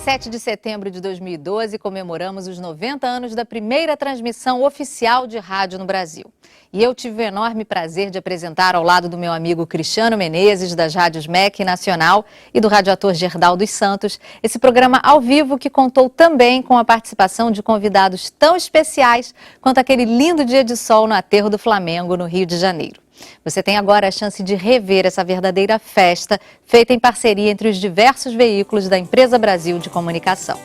7 de setembro de 2012, comemoramos os 90 anos da primeira transmissão oficial de rádio no Brasil. E eu tive o enorme prazer de apresentar ao lado do meu amigo Cristiano Menezes, das rádios MEC Nacional e do radioator Gerdal dos Santos, esse programa ao vivo que contou também com a participação de convidados tão especiais quanto aquele lindo dia de sol no Aterro do Flamengo, no Rio de Janeiro. Você tem agora a chance de rever essa verdadeira festa feita em parceria entre os diversos veículos da Empresa Brasil de Comunicação.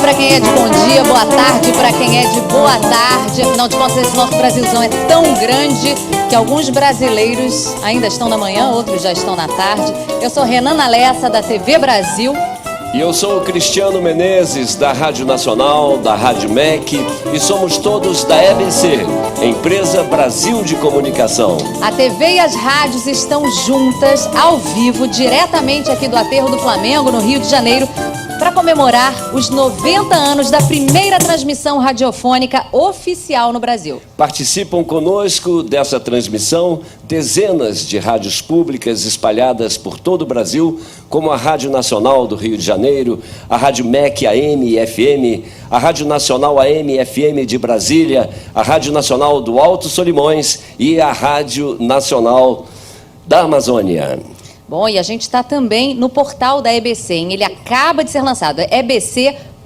Para quem é de bom dia, boa tarde para quem é de boa tarde. Afinal de contas, esse nosso Brasilzão é tão grande que alguns brasileiros ainda estão na manhã, outros já estão na tarde. Eu sou Renana Lessa, da TV Brasil. E eu sou o Cristiano Menezes, da Rádio Nacional, da Rádio MEC, e somos todos da EBC, Empresa Brasil de Comunicação. A TV e as rádios estão juntas, ao vivo, diretamente aqui do Aterro do Flamengo, no Rio de Janeiro, para comemorar os 90 anos da primeira transmissão radiofônica oficial no Brasil. Participam conosco dessa transmissão dezenas de rádios públicas espalhadas por todo o Brasil, como a Rádio Nacional do Rio de Janeiro, a Rádio MEC AM e FM, a Rádio Nacional AM e FM de Brasília, a Rádio Nacional do Alto Solimões e a Rádio Nacional da Amazônia. Bom, e a gente está também no portal da EBC, hein? Ele acaba de ser lançado, é ebc.com.br.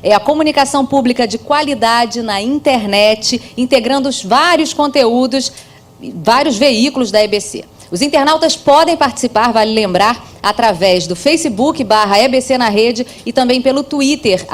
É a comunicação pública de qualidade na internet, integrando os vários conteúdos, vários veículos da EBC. Os internautas podem participar, vale lembrar, através do Facebook/EBC na Rede e também pelo Twitter,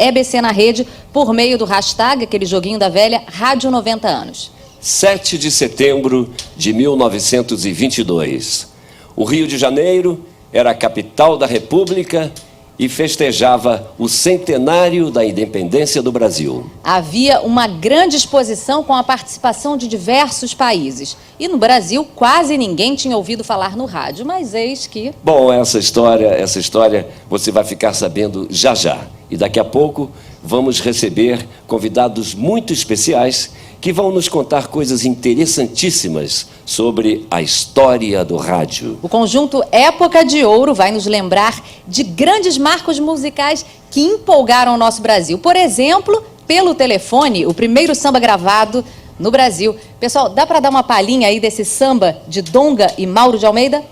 @EBC na Rede, por meio do hashtag, aquele joguinho da velha, Rádio 90 Anos. 7 de setembro de 1922. O Rio de Janeiro era a capital da República e festejava o centenário da independência do Brasil. Havia uma grande exposição com a participação de diversos países. E no Brasil, quase ninguém tinha ouvido falar no rádio, mas eis que... Bom, essa história você vai ficar sabendo já já. E daqui a pouco vamos receber convidados muito especiais que vão nos contar coisas interessantíssimas sobre a história do rádio. O conjunto Época de Ouro vai nos lembrar de grandes marcos musicais que empolgaram o nosso Brasil. Por exemplo, pelo telefone, o primeiro samba gravado no Brasil. Pessoal, dá para dar uma palhinha aí desse samba de Donga e Mauro de Almeida?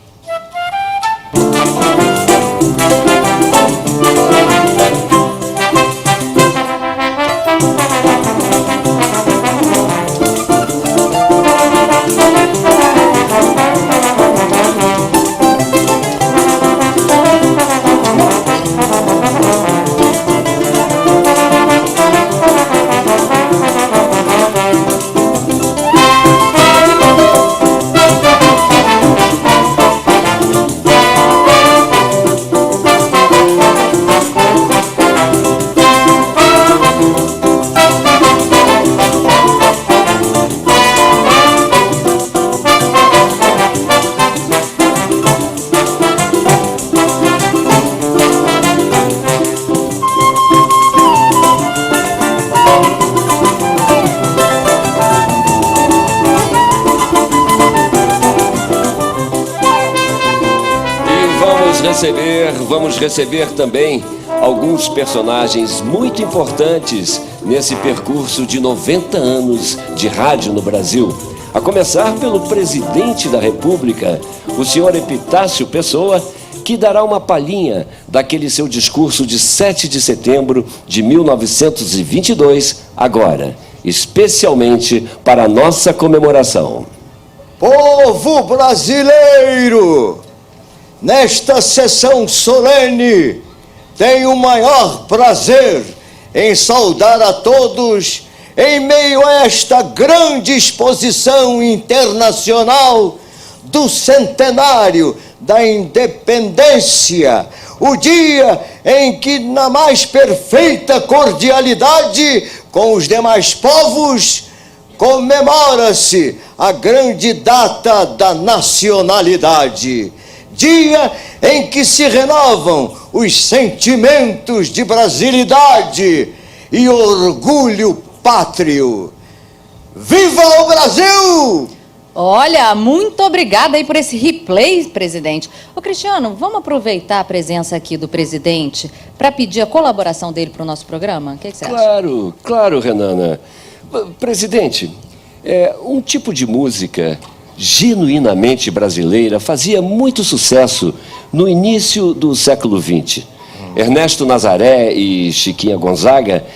Vamos receber também alguns personagens muito importantes nesse percurso de 90 anos de rádio no Brasil. A começar pelo presidente da República, o senhor Epitácio Pessoa, que dará uma palhinha daquele seu discurso de 7 de setembro de 1922, agora, especialmente para a nossa comemoração. Povo brasileiro, nesta sessão solene, tenho o maior prazer em saudar a todos em meio a esta grande exposição internacional do centenário da independência, o dia em que, na mais perfeita cordialidade com os demais povos, comemora-se a grande data da nacionalidade, dia em que se renovam os sentimentos de brasilidade e orgulho pátrio. Viva o Brasil! Olha, muito obrigada aí por esse replay, presidente. Ô Cristiano, vamos aproveitar a presença aqui do presidente para pedir a colaboração dele para o nosso programa? O que você acha? Claro, Renana. Presidente, um tipo de música genuinamente brasileira fazia muito sucesso no início do século XX. Ernesto Nazaré e Chiquinha Gonzaga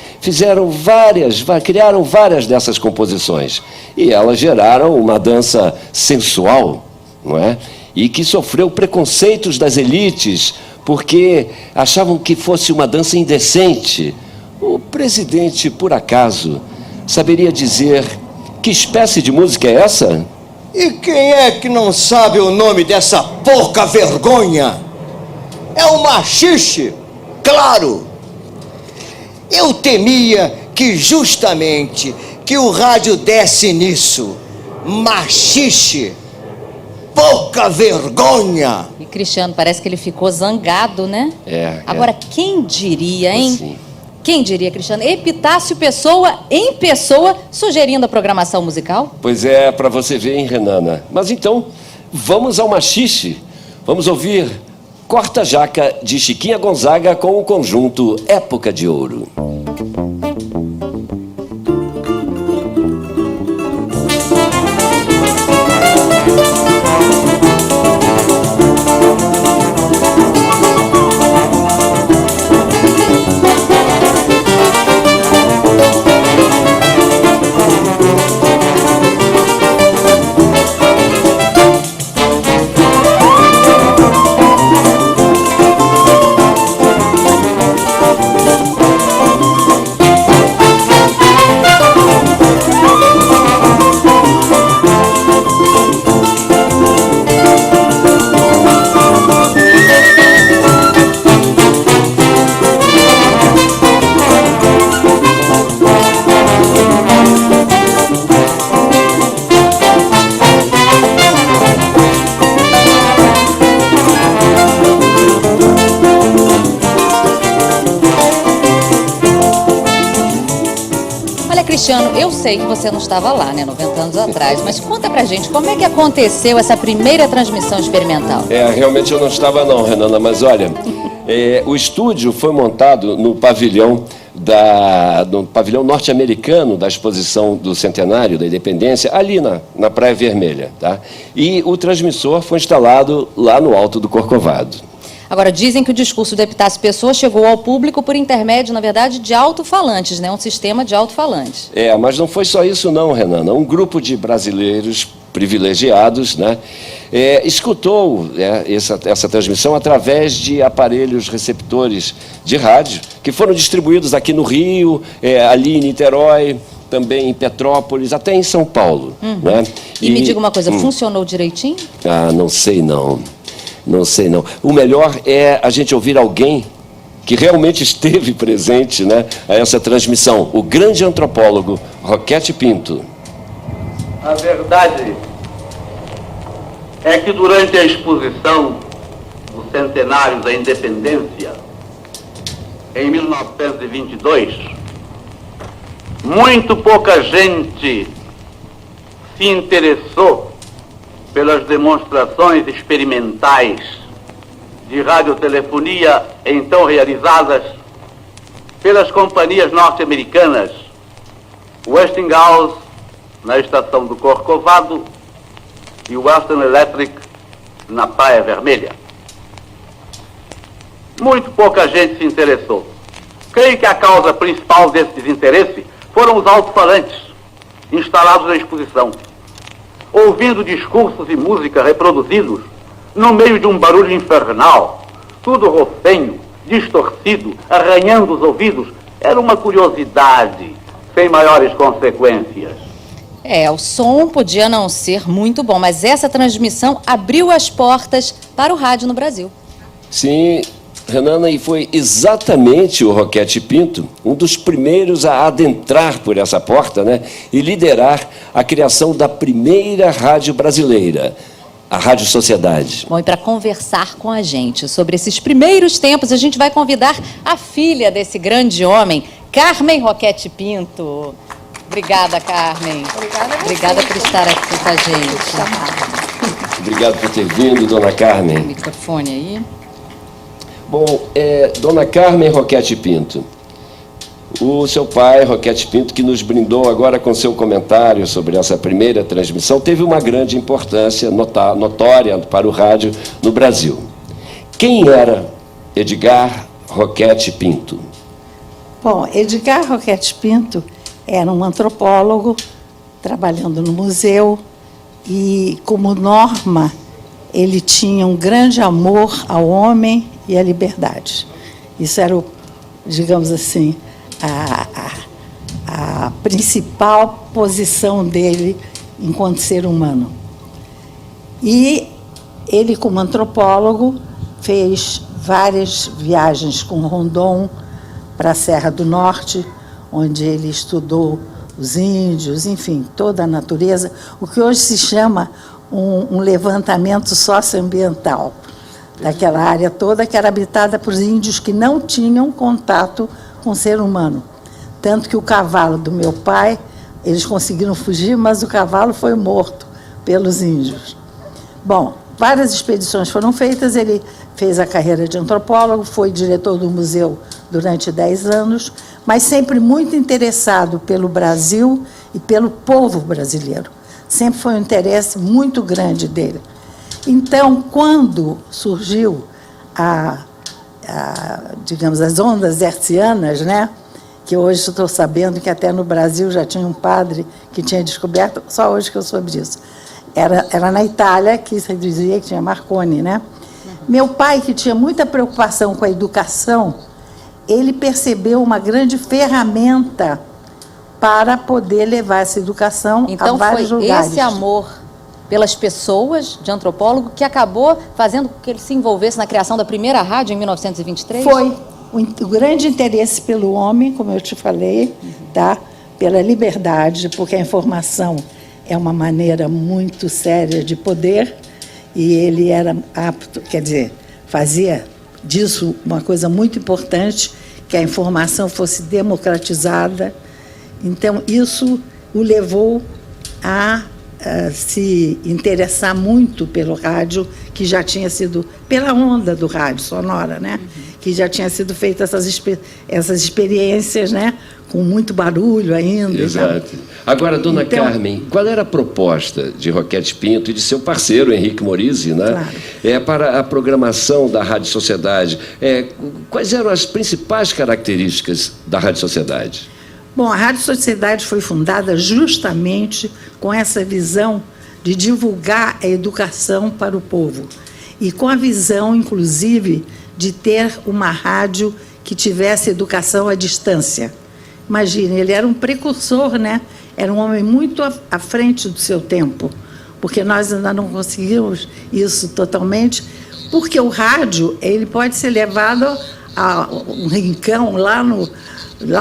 criaram várias dessas composições. E elas geraram uma dança sensual, não é? E que sofreu preconceitos das elites, porque achavam que fosse uma dança indecente. O presidente, por acaso, saberia dizer que espécie de música é essa? E quem é que não sabe o nome dessa pouca vergonha? É o machixe, claro. Eu temia que justamente que o rádio desse nisso. Machixe, pouca vergonha. E Cristiano, parece que ele ficou zangado, né? Agora, quem diria, hein? Sim. Quem diria, Cristiano? Epitácio Pessoa, em pessoa, sugerindo a programação musical? Pois é, para você ver, hein, Renana? Mas então, vamos ao machixe. Vamos ouvir Corta Jaca, de Chiquinha Gonzaga, com o conjunto Época de Ouro. Cristiano, eu sei que você não estava lá, né, 90 anos atrás, mas conta pra gente, como é que aconteceu essa primeira transmissão experimental? Realmente eu não estava não, Renana, mas olha, o estúdio foi montado no pavilhão norte-americano da exposição do Centenário da Independência, ali na Praia Vermelha, tá? E o transmissor foi instalado lá no alto do Corcovado. Agora, dizem que o discurso do Epitácio Pessoa chegou ao público por intermédio, na verdade, de alto-falantes, né? Um sistema de alto-falantes. Mas não foi só isso não, Renana. Um grupo de brasileiros privilegiados, né, escutou essa transmissão através de aparelhos receptores de rádio, que foram distribuídos aqui no Rio, ali em Niterói, também em Petrópolis, até em São Paulo. Né? E me diga uma coisa, funcionou direitinho? Não sei não. Não sei não. O melhor é a gente ouvir alguém que realmente esteve presente, né, a essa transmissão. O grande antropólogo Roquete Pinto. A verdade é que durante a exposição do Centenário da Independência, em 1922, muito pouca gente se interessou pelas demonstrações experimentais de radiotelefonia então realizadas pelas companhias norte-americanas Westinghouse na estação do Corcovado e Western Electric na Praia Vermelha. Muito pouca gente se interessou. Creio que a causa principal desse desinteresse foram os alto-falantes instalados na exposição. Ouvindo discursos e música reproduzidos no meio de um barulho infernal, tudo rofenho, distorcido, arranhando os ouvidos, era uma curiosidade, sem maiores consequências. O som podia não ser muito bom, mas essa transmissão abriu as portas para o rádio no Brasil. Sim, Renana, e foi exatamente o Roquete Pinto, um dos primeiros a adentrar por essa porta, né, e liderar a criação da primeira rádio brasileira, a Rádio Sociedade. Bom, e para conversar com a gente sobre esses primeiros tempos, a gente vai convidar a filha desse grande homem, Carmen Roquete Pinto. Obrigada, Carmen. Obrigada por estar aqui com a gente. Obrigado por ter vindo, dona Carmen. O microfone aí. Bom, dona Carmen Roquete Pinto, o seu pai, Roquete Pinto, que nos brindou agora com seu comentário sobre essa primeira transmissão, teve uma grande importância notória para o rádio no Brasil. Quem era Edgar Roquete Pinto? Bom, Edgar Roquete Pinto era um antropólogo trabalhando no museu e, como norma, ele tinha um grande amor ao homem e à liberdade. Isso era, digamos assim, a principal posição dele enquanto ser humano. E ele, como antropólogo, fez várias viagens com Rondon para a Serra do Norte, onde ele estudou os índios, enfim, toda a natureza, o que hoje se chama um levantamento socioambiental daquela área toda, que era habitada por índios que não tinham contato com o ser humano. Tanto que o cavalo do meu pai, eles conseguiram fugir, mas o cavalo foi morto pelos índios. Bom, várias expedições foram feitas, ele fez a carreira de antropólogo, foi diretor do museu durante 10 anos, mas sempre muito interessado pelo Brasil e pelo povo brasileiro. Sempre foi um interesse muito grande dele. Então, quando surgiu digamos, as ondas hertzianas, né, que hoje estou sabendo que até no Brasil já tinha um padre que tinha descoberto, só hoje que eu soube disso. Era na Itália, que se dizia que tinha Marconi, né? Meu pai, que tinha muita preocupação com a educação, ele percebeu uma grande ferramenta para poder levar essa educação a vários lugares. Então foi esse amor pelas pessoas, de antropólogo, que acabou fazendo com que ele se envolvesse na criação da primeira rádio em 1923? Foi. O grande interesse pelo homem, como eu te falei, tá? Pela liberdade, porque a informação é uma maneira muito séria de poder, e ele era apto, quer dizer, fazia disso uma coisa muito importante, que a informação fosse democratizada. Então, isso o levou a se interessar muito pelo rádio, que já tinha sido, pela onda do rádio sonora, né? Que já tinha sido feita essas experiências, né? Com muito barulho ainda. Exato. Agora, dona Carmen, qual era a proposta de Roquete Pinto e de seu parceiro, Henrique Morizzi, né? Claro. Para a programação da Rádio Sociedade? Quais eram as principais características da Rádio Sociedade? Bom, a Rádio Sociedade foi fundada justamente com essa visão de divulgar a educação para o povo. E com a visão, inclusive, de ter uma rádio que tivesse educação à distância. Imagine, ele era um precursor, né? Era um homem muito à frente do seu tempo, porque nós ainda não conseguimos isso totalmente, porque o rádio, ele pode ser levado a um rincão lá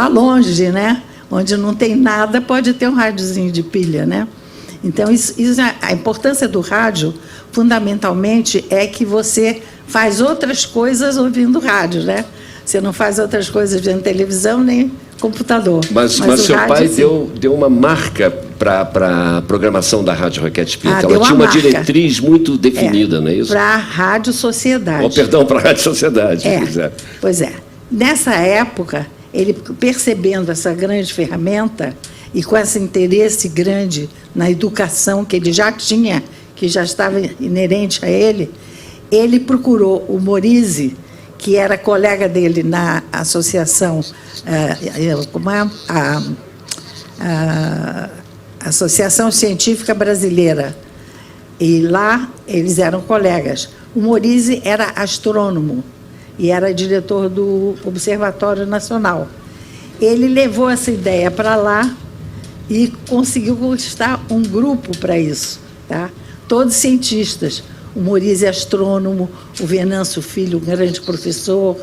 longe, né? Onde não tem nada, pode ter um rádiozinho de pilha, né? Então, a importância do rádio, fundamentalmente, é que você faz outras coisas ouvindo rádio, né? Você não faz outras coisas vendo televisão nem computador. Mas seu pai deu uma marca para a programação da Rádio Roquete Pinto. Ela tinha uma diretriz muito definida, não é isso? Para a Rádio Sociedade. Perdão, para a Rádio Sociedade. Pois é. Nessa época, ele percebendo essa grande ferramenta e com esse interesse grande na educação que ele já tinha, que já estava inerente a ele, ele procurou o Morizzi, que era colega dele na associação, a Associação Científica Brasileira. E lá eles eram colegas. O Morize era astrônomo e era diretor do Observatório Nacional. Ele levou essa ideia para lá e conseguiu conquistar um grupo para isso, tá? Todos cientistas. O Morize é astrônomo, o Venâncio Filho, um grande professor,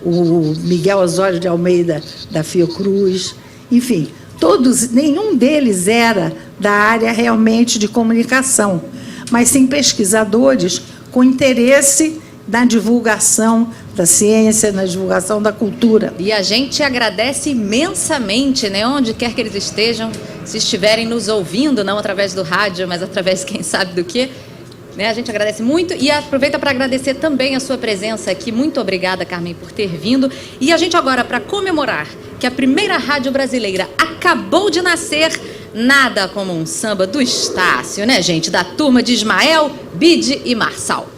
o Miguel Osório de Almeida, da Fiocruz, enfim, todos, nenhum deles era da área realmente de comunicação, mas sim pesquisadores com interesse na divulgação da ciência, na divulgação da cultura. E a gente agradece imensamente, né, onde quer que eles estejam, se estiverem nos ouvindo, não através do rádio, mas através, quem sabe do quê, né? A gente agradece muito e aproveita para agradecer também a sua presença aqui. Muito obrigada, Carmen, por ter vindo. E a gente agora, para comemorar que a primeira rádio brasileira acabou de nascer, nada como um samba do Estácio, né, gente? Da turma de Ismael, Bide e Marçal.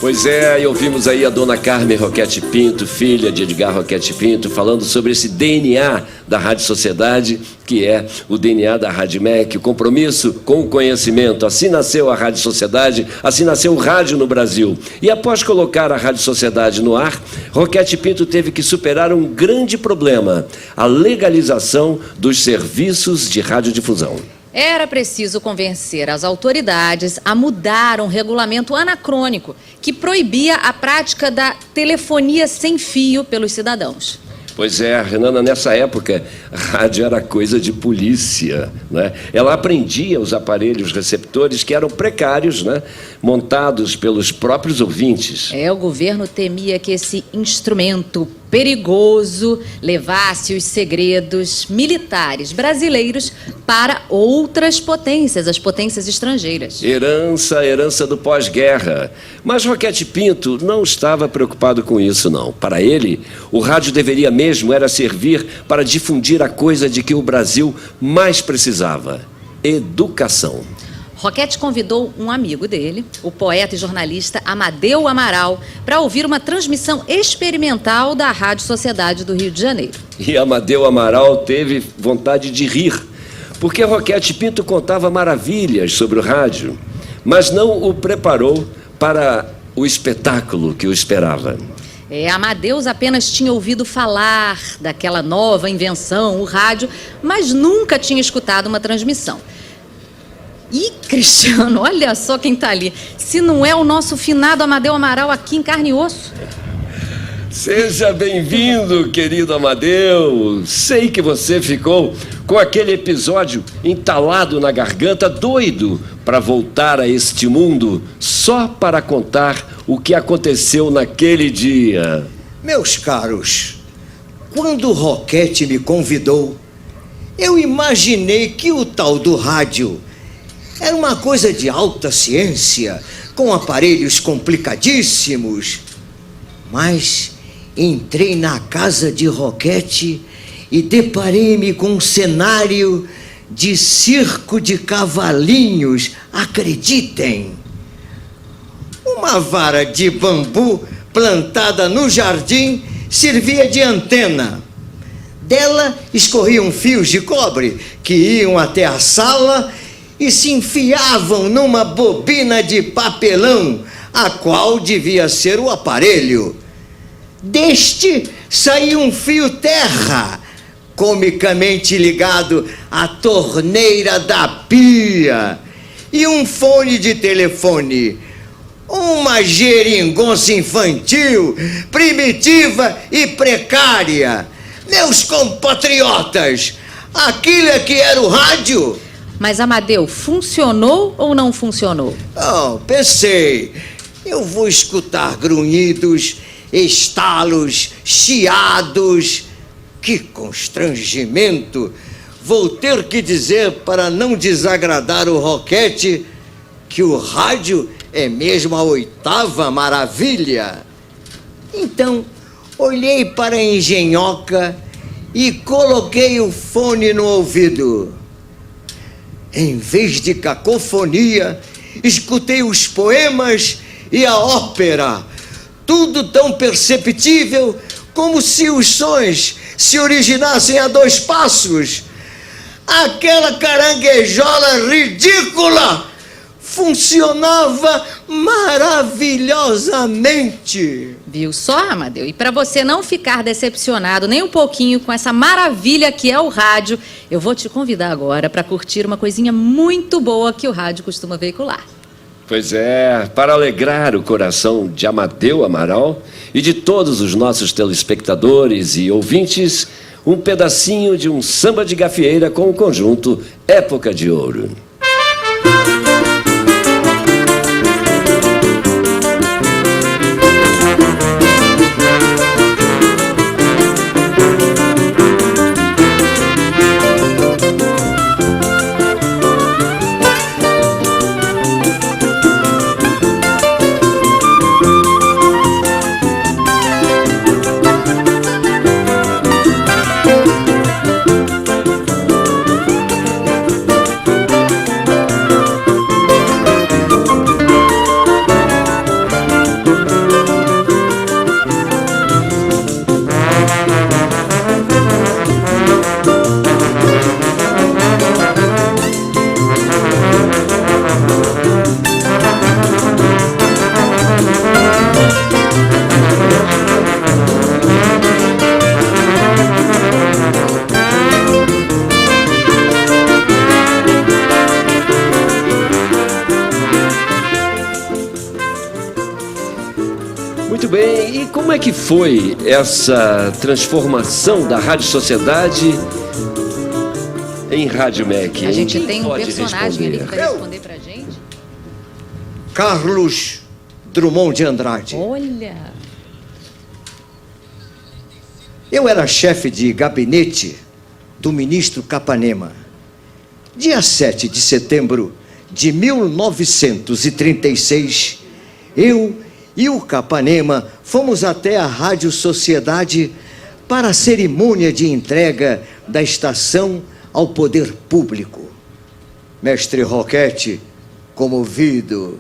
Pois é, e ouvimos aí a dona Carmen Roquete Pinto, filha de Edgar Roquete Pinto, falando sobre esse DNA da Rádio Sociedade, que é o DNA da Rádio MEC, o compromisso com o conhecimento. Assim nasceu a Rádio Sociedade, assim nasceu o rádio no Brasil. E após colocar a Rádio Sociedade no ar, Roquete Pinto teve que superar um grande problema: a legalização dos serviços de radiodifusão. Era preciso convencer as autoridades a mudar um regulamento anacrônico que proibia a prática da telefonia sem fio pelos cidadãos. Pois é, Renana, nessa época, a rádio era coisa de polícia, né? Ela apreendia os aparelhos receptores que eram precários, né? Montados pelos próprios ouvintes. O governo temia que esse instrumento perigoso levasse os segredos militares brasileiros para outras potências, as potências estrangeiras. Herança do pós-guerra. Mas Roquete Pinto não estava preocupado com isso, não. Para ele, o rádio deveria mesmo era servir para difundir a coisa de que o Brasil mais precisava: educação. Roquete convidou um amigo dele, o poeta e jornalista Amadeu Amaral, para ouvir uma transmissão experimental da Rádio Sociedade do Rio de Janeiro. E Amadeu Amaral teve vontade de rir, porque Roquete Pinto contava maravilhas sobre o rádio, mas não o preparou para o espetáculo que o esperava. Amadeus apenas tinha ouvido falar daquela nova invenção, o rádio, mas nunca tinha escutado uma transmissão. E, Cristiano, olha só quem está ali. Se não é o nosso finado Amadeu Amaral aqui em carne e osso. Seja bem-vindo, querido Amadeu. Sei que você ficou com aquele episódio entalado na garganta, doido para voltar a este mundo só para contar o que aconteceu naquele dia. Meus caros, quando o Roquete me convidou, eu imaginei que o tal do rádio era uma coisa de alta ciência, com aparelhos complicadíssimos. Mas entrei na casa de Roquete e deparei-me com um cenário de circo de cavalinhos, acreditem. Uma vara de bambu plantada no jardim servia de antena. Dela escorriam fios de cobre que iam até a sala e se enfiavam numa bobina de papelão, a qual devia ser o aparelho. Deste saía um fio terra, comicamente ligado à torneira da pia, e um fone de telefone. Uma geringonça infantil, primitiva e precária. Meus compatriotas, aquilo é que era o rádio? Mas, Amadeu, funcionou ou não funcionou? Oh, pensei, eu vou escutar grunhidos, estalos, chiados. Que constrangimento! Vou ter que dizer, para não desagradar o Roquete, que o rádio é mesmo a 8ª maravilha. Então, olhei para a engenhoca e coloquei o fone no ouvido. Em vez de cacofonia, escutei os poemas e a ópera, tudo tão perceptível como se os sons se originassem a 2 passos. Aquela caranguejola ridícula funcionava maravilhosamente. Viu só, Amadeu? E para você não ficar decepcionado nem um pouquinho com essa maravilha que é o rádio, eu vou te convidar agora para curtir uma coisinha muito boa que o rádio costuma veicular. Pois é, para alegrar o coração de Amadeu Amaral e de todos os nossos telespectadores e ouvintes, um pedacinho de um samba de gafieira com o conjunto Época de Ouro. Muito bem, e como é que foi essa transformação da Rádio Sociedade em Rádio MEC? A gente Quem tem um pode personagem ali responder? para responder pra gente. Carlos Drummond de Andrade. Olha! Eu era chefe de gabinete do ministro Capanema. Dia 7 de setembro de 1936, eu e o Capanema fomos até a Rádio Sociedade para a cerimônia de entrega da estação ao poder público. Mestre Roquete, comovido,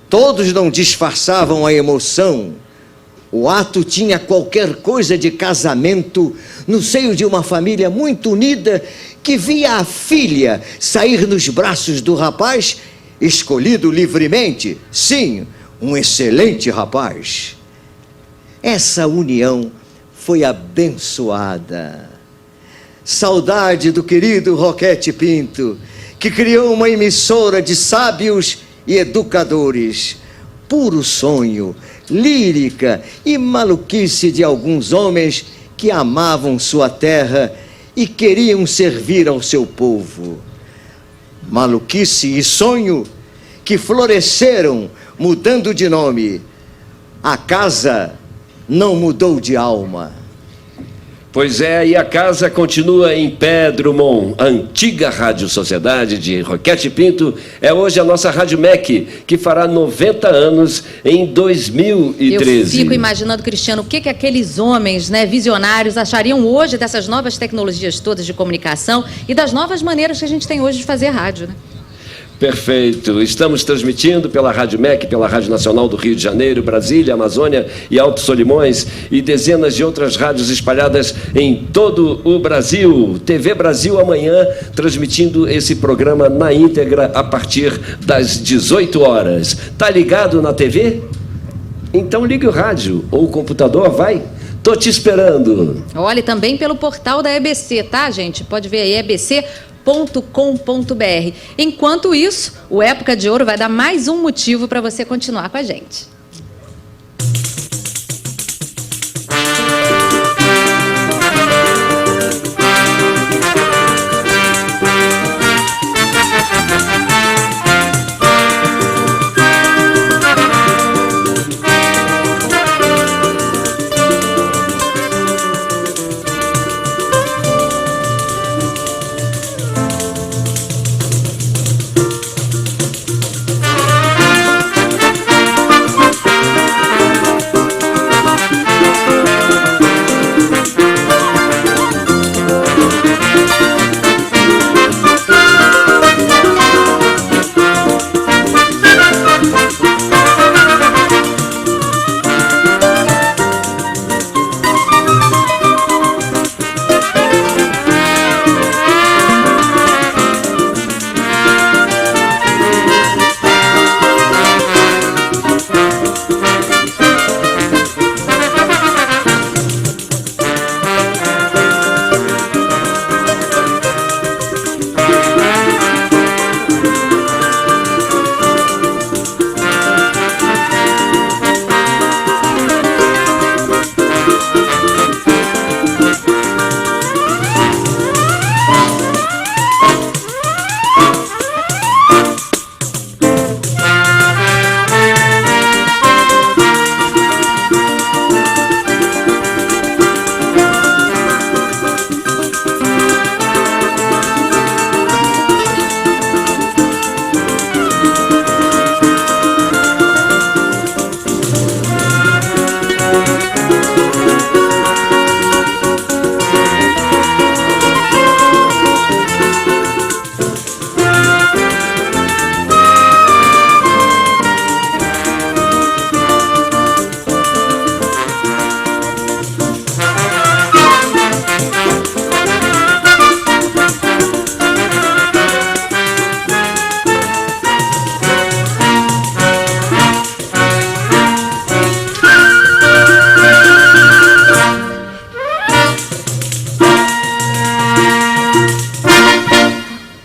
todos não disfarçavam a emoção. O ato tinha qualquer coisa de casamento no seio de uma família muito unida que via a filha sair nos braços do rapaz, escolhido livremente. Sim, um excelente rapaz. Essa união foi abençoada. Saudade do querido Roquete Pinto, que criou uma emissora de sábios e educadores. Puro sonho, lírica e maluquice de alguns homens que amavam sua terra e queriam servir ao seu povo. Maluquice e sonho que floresceram mudando de nome. A casa não mudou de alma. Pois é, e a casa continua em pé, Drummond. A antiga Rádio Sociedade de Roquete Pinto é hoje a nossa Rádio MEC, que fará 90 anos em 2013. Eu fico imaginando, Cristiano, o que aqueles homens, né, visionários achariam hoje dessas novas tecnologias todas de comunicação e das novas maneiras que a gente tem hoje de fazer rádio, né? Perfeito. Estamos transmitindo pela Rádio MEC, pela Rádio Nacional do Rio de Janeiro, Brasília, Amazônia e Alto Solimões e dezenas de outras rádios espalhadas em todo o Brasil. TV Brasil amanhã, transmitindo esse programa na íntegra a partir das 18 horas. Tá ligado na TV? Então ligue o rádio ou o computador, vai. Tô te esperando. Olhe também pelo portal da EBC, tá, gente? Pode ver aí, ebc.com.br. Enquanto isso, o Época de Ouro vai dar mais um motivo para você continuar com a gente.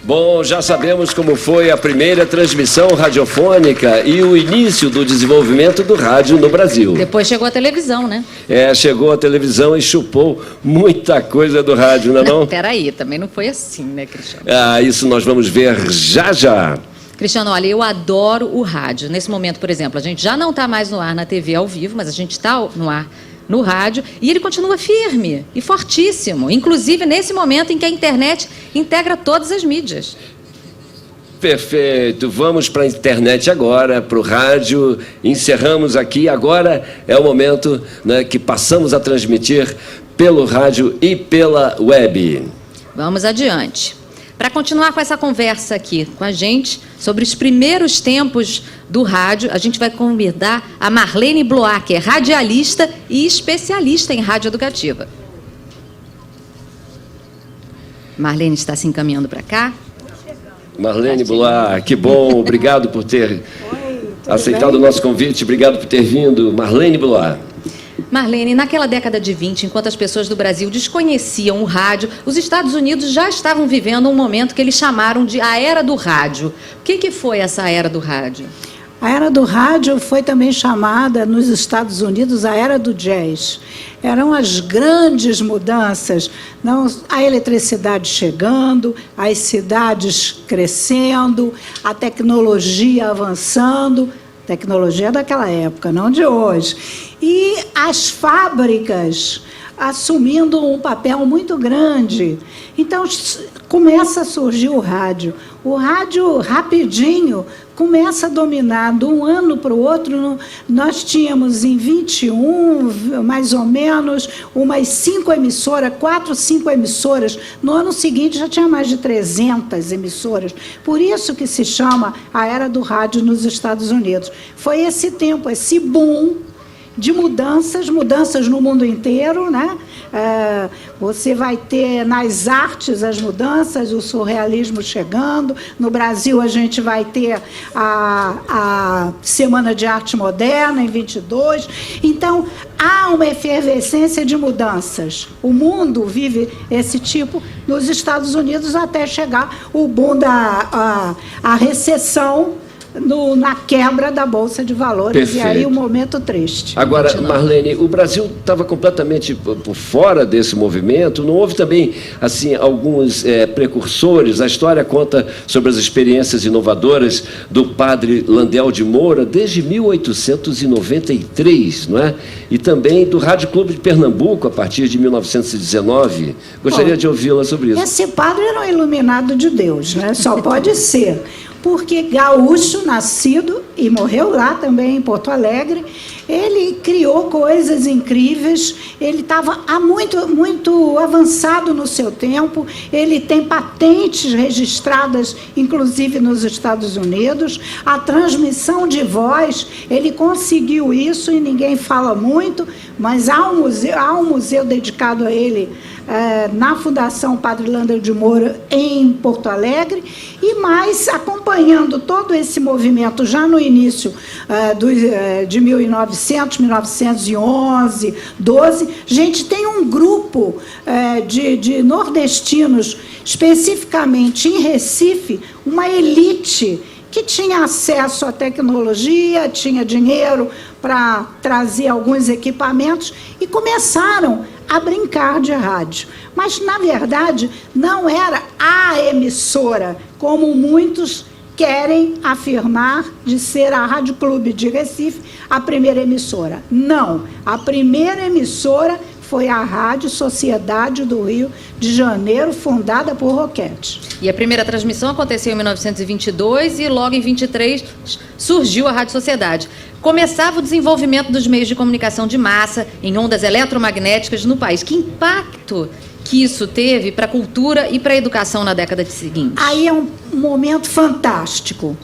Bom, já sabemos como foi a primeira transmissão radiofônica e o início do desenvolvimento do rádio no Brasil. Depois chegou a televisão, né? Chegou a televisão e chupou muita coisa do rádio, não é não? Peraí, também não foi assim, né, Cristiano? Isso nós vamos ver já já. Cristiano, olha, eu adoro o rádio. Nesse momento, por exemplo, a gente já não está mais no ar na TV ao vivo, mas a gente está no ar no rádio, e ele continua firme e fortíssimo, inclusive nesse momento em que a internet integra todas as mídias. Perfeito, vamos para a internet agora, para o rádio, encerramos aqui, agora é o momento, né, que passamos a transmitir pelo rádio e pela web. Vamos adiante. Para continuar com essa conversa aqui com a gente sobre os primeiros tempos do rádio, a gente vai convidar a Marlene Blois, que é radialista e especialista em rádio educativa. Marlene está se encaminhando para cá. Marlene Blois, que bom, obrigado por ter aceitado o nosso convite, obrigado por ter vindo. Marlene Blois. Marlene, naquela década de 20, enquanto as pessoas do Brasil desconheciam o rádio, os Estados Unidos já estavam vivendo um momento que eles chamaram de a Era do Rádio. O que foi essa Era do Rádio? A Era do Rádio foi também chamada, nos Estados Unidos, a Era do Jazz. Eram as grandes mudanças, não, a eletricidade chegando, as cidades crescendo, a tecnologia avançando, tecnologia daquela época, não de hoje. E as fábricas assumindo um papel muito grande. Então, começa a surgir o rádio. O rádio, rapidinho, começa a dominar. De um ano para o outro, nós tínhamos em 21, mais ou menos, umas 4, 5 emissoras. No ano seguinte, já tinha mais de 300 emissoras. Por isso que se chama a era do rádio nos Estados Unidos. Foi esse tempo, esse boom de mudanças no mundo inteiro, né? Você vai ter nas artes as mudanças, o surrealismo chegando. No Brasil, a gente vai ter a Semana de Arte Moderna, em 22. Então, há uma efervescência de mudanças. O mundo vive esse tipo, nos Estados Unidos, até chegar o boom a recessão, na quebra da Bolsa de Valores. Perfeito. E aí o momento triste. Agora, Marlene, o Brasil estava completamente por fora desse movimento. Não houve também assim alguns precursores? A história conta sobre as experiências inovadoras do padre Landel de Moura desde 1893, não é? E também do Rádio Clube de Pernambuco a partir de 1919. Gostaria de ouvi-la sobre isso. Esse padre era um iluminado de Deus, né? Só pode ser. Porque gaúcho, nascido e morreu lá também, em Porto Alegre, ele criou coisas incríveis, ele estava muito avançado no seu tempo, ele tem patentes registradas, inclusive nos Estados Unidos, a transmissão de voz, ele conseguiu isso e ninguém fala muito, mas há um museu dedicado a ele, na Fundação Padre Landel de Moura, em Porto Alegre, e mais acompanhando todo esse movimento já no início de 1911, 12, a gente tem um grupo de nordestinos, especificamente em Recife, uma elite que tinha acesso à tecnologia, tinha dinheiro para trazer alguns equipamentos e começaram a brincar de rádio. Mas, na verdade, não era a emissora, como muitos querem afirmar, de ser a Rádio Clube de Recife a primeira emissora. Não, a primeira emissora foi a Rádio Sociedade do Rio de Janeiro, fundada por Roquete. E a primeira transmissão aconteceu em 1922 e logo em 23 surgiu a Rádio Sociedade. Começava o desenvolvimento dos meios de comunicação de massa em ondas eletromagnéticas no país. Que impacto que isso teve para a cultura e para a educação na década seguinte? Aí é um momento fantástico.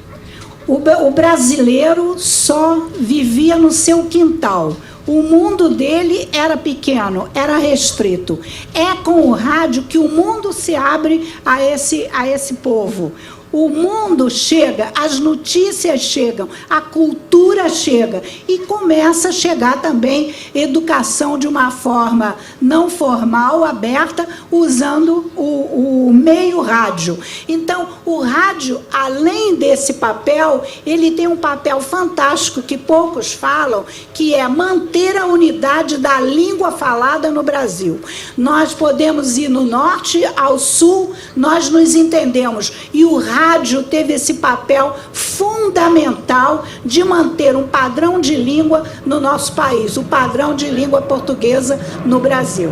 O brasileiro só vivia no seu quintal. O mundo dele era pequeno, era restrito. É com o rádio que o mundo se abre a esse povo. O mundo chega, as notícias chegam, a cultura chega e começa a chegar também educação de uma forma não formal, aberta, usando o meio rádio. Então, o rádio, além desse papel, ele tem um papel fantástico que poucos falam, que é manter a unidade da língua falada no Brasil. Nós podemos ir no norte ao sul, nós nos entendemos. E o rádio teve esse papel fundamental de manter um padrão de língua no nosso país, o padrão de língua portuguesa no Brasil.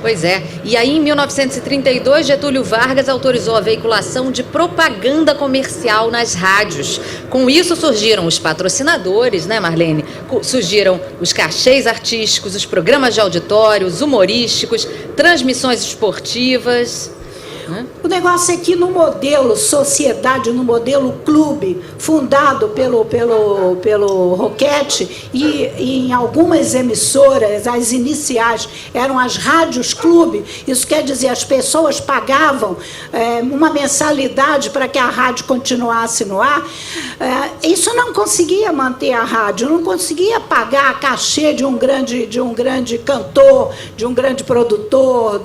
Pois é. E aí, em 1932, Getúlio Vargas autorizou a veiculação de propaganda comercial nas rádios. Com isso, surgiram os patrocinadores, né, Marlene? Surgiram os cachês artísticos, os programas de auditório, os humorísticos, transmissões esportivas. O negócio é que no modelo sociedade, no modelo clube, fundado pelo Roquete, e em algumas emissoras, as iniciais eram as rádios clube, isso quer dizer, as pessoas pagavam uma mensalidade para que a rádio continuasse no ar. Isso não conseguia manter a rádio, não conseguia pagar a cachê de um grande cantor, de um grande produtor,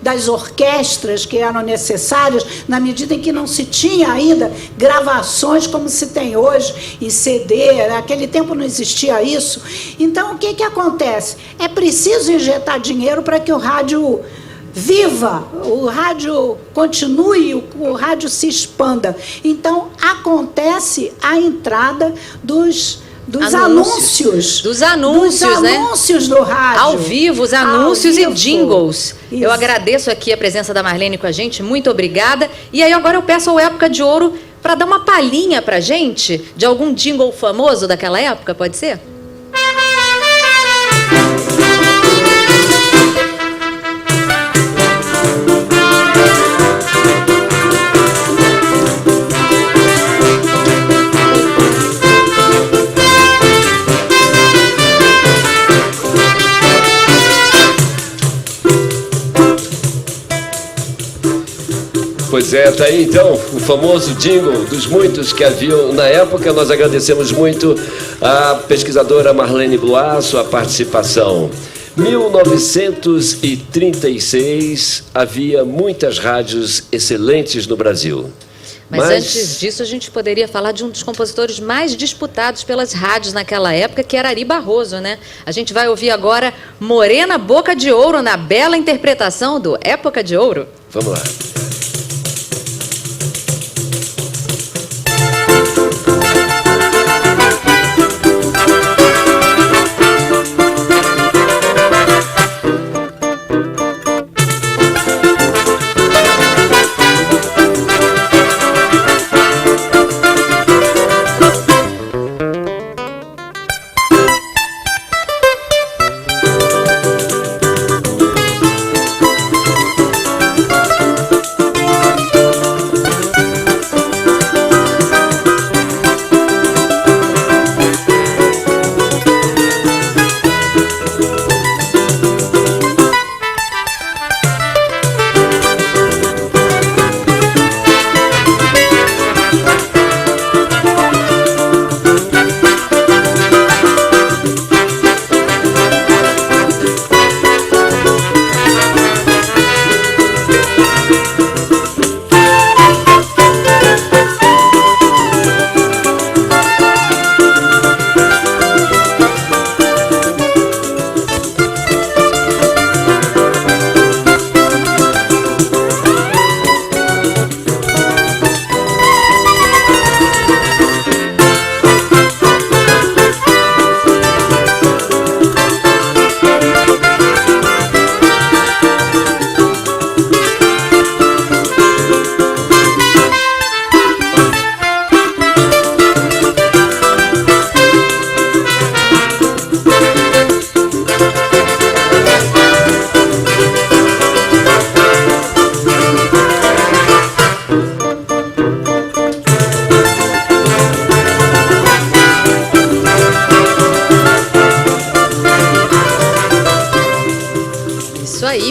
das orquestras que eram necessárias, na medida em que não se tinha ainda gravações como se tem hoje, em CD, naquele tempo não existia isso. Então, o que acontece? É preciso injetar dinheiro para que o rádio viva, o rádio continue, o rádio se expanda. Então, acontece a entrada dos Dos anúncios. Dos anúncios, né? Dos anúncios do rádio. Ao vivo, os anúncios Ao vivo. e jingles. Isso. Eu agradeço aqui a presença da Marlene com a gente, muito obrigada. E aí agora eu peço ao Época de Ouro para dar uma palhinha pra gente de algum jingle famoso daquela época, pode ser? Pois é, tá aí então o famoso jingle dos muitos que haviam na época. Nós agradecemos muito a pesquisadora Marlene Blois, sua participação. 1936, havia muitas rádios excelentes no Brasil. Mas antes disso, a gente poderia falar de um dos compositores mais disputados pelas rádios naquela época, que era Ari Barroso, né? A gente vai ouvir agora Morena Boca de Ouro, na bela interpretação do Época de Ouro. Vamos lá.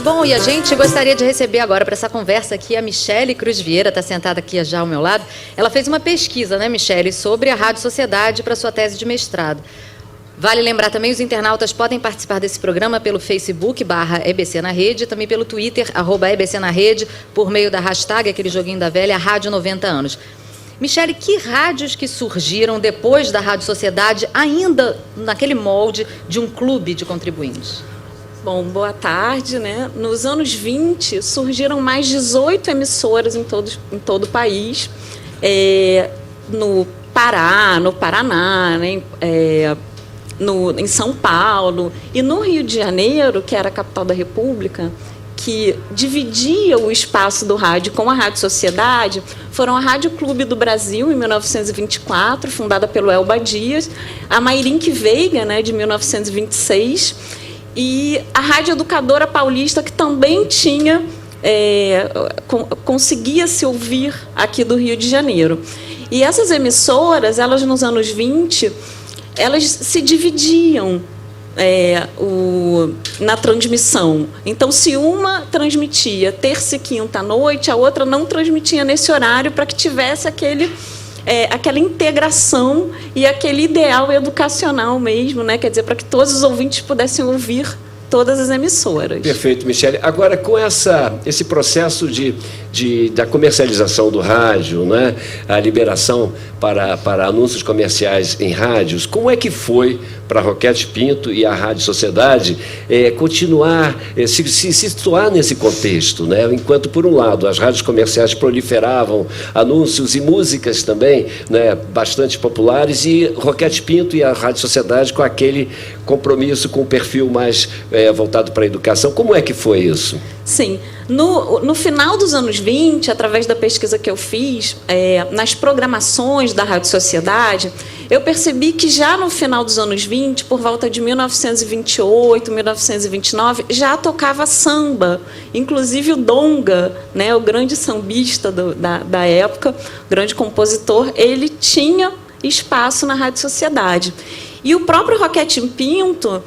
Bom, e a gente gostaria de receber agora para essa conversa aqui a Michele Cruz Vieira, está sentada aqui já ao meu lado. Ela fez uma pesquisa, né, Michele, sobre a Rádio Sociedade para sua tese de mestrado. Vale lembrar também, os internautas podem participar desse programa pelo Facebook, /EBC na Rede, também pelo Twitter, @EBC na Rede, por meio da hashtag, aquele joguinho da velha, Rádio 90 Anos. Michele, que rádios que surgiram depois da Rádio Sociedade, ainda naquele molde de um clube de contribuintes? Bom, boa tarde, né? Nos anos 20, surgiram mais 18 emissoras em todo o país, no Pará, no Paraná, né? Em São Paulo e no Rio de Janeiro, que era a capital da República, que dividia o espaço do rádio com a Rádio Sociedade, foram a Rádio Clube do Brasil, em 1924, fundada pelo Elba Dias, a Mairink Veiga, né, de 1926, e a Rádio Educadora Paulista, que também tinha, conseguia se ouvir aqui do Rio de Janeiro. E essas emissoras, elas nos anos 20, elas se dividiam na transmissão. Então, se uma transmitia terça e quinta à noite, a outra não transmitia nesse horário, para que tivesse aquela integração e aquele ideal educacional mesmo, né? Quer dizer, para que todos os ouvintes pudessem ouvir todas as emissoras. Perfeito, Michele. Agora, com esse processo da comercialização do rádio, né, a liberação para anúncios comerciais em rádios, como é que foi para a Roquete Pinto e a Rádio Sociedade continuar, se situar nesse contexto, né? Enquanto, por um lado, as rádios comerciais proliferavam anúncios e músicas também, né, bastante populares, e Roquete Pinto e a Rádio Sociedade com aquele compromisso com o perfil mais voltado para a educação. Como é que foi isso? Sim. No final dos anos 20, através da pesquisa que eu fiz, nas programações da Rádio Sociedade, eu percebi que já no final dos anos 20, por volta de 1928, 1929, já tocava samba. Inclusive o Donga, né, o grande sambista da época, grande compositor, ele tinha espaço na Rádio Sociedade. E o próprio Roquete Pinto,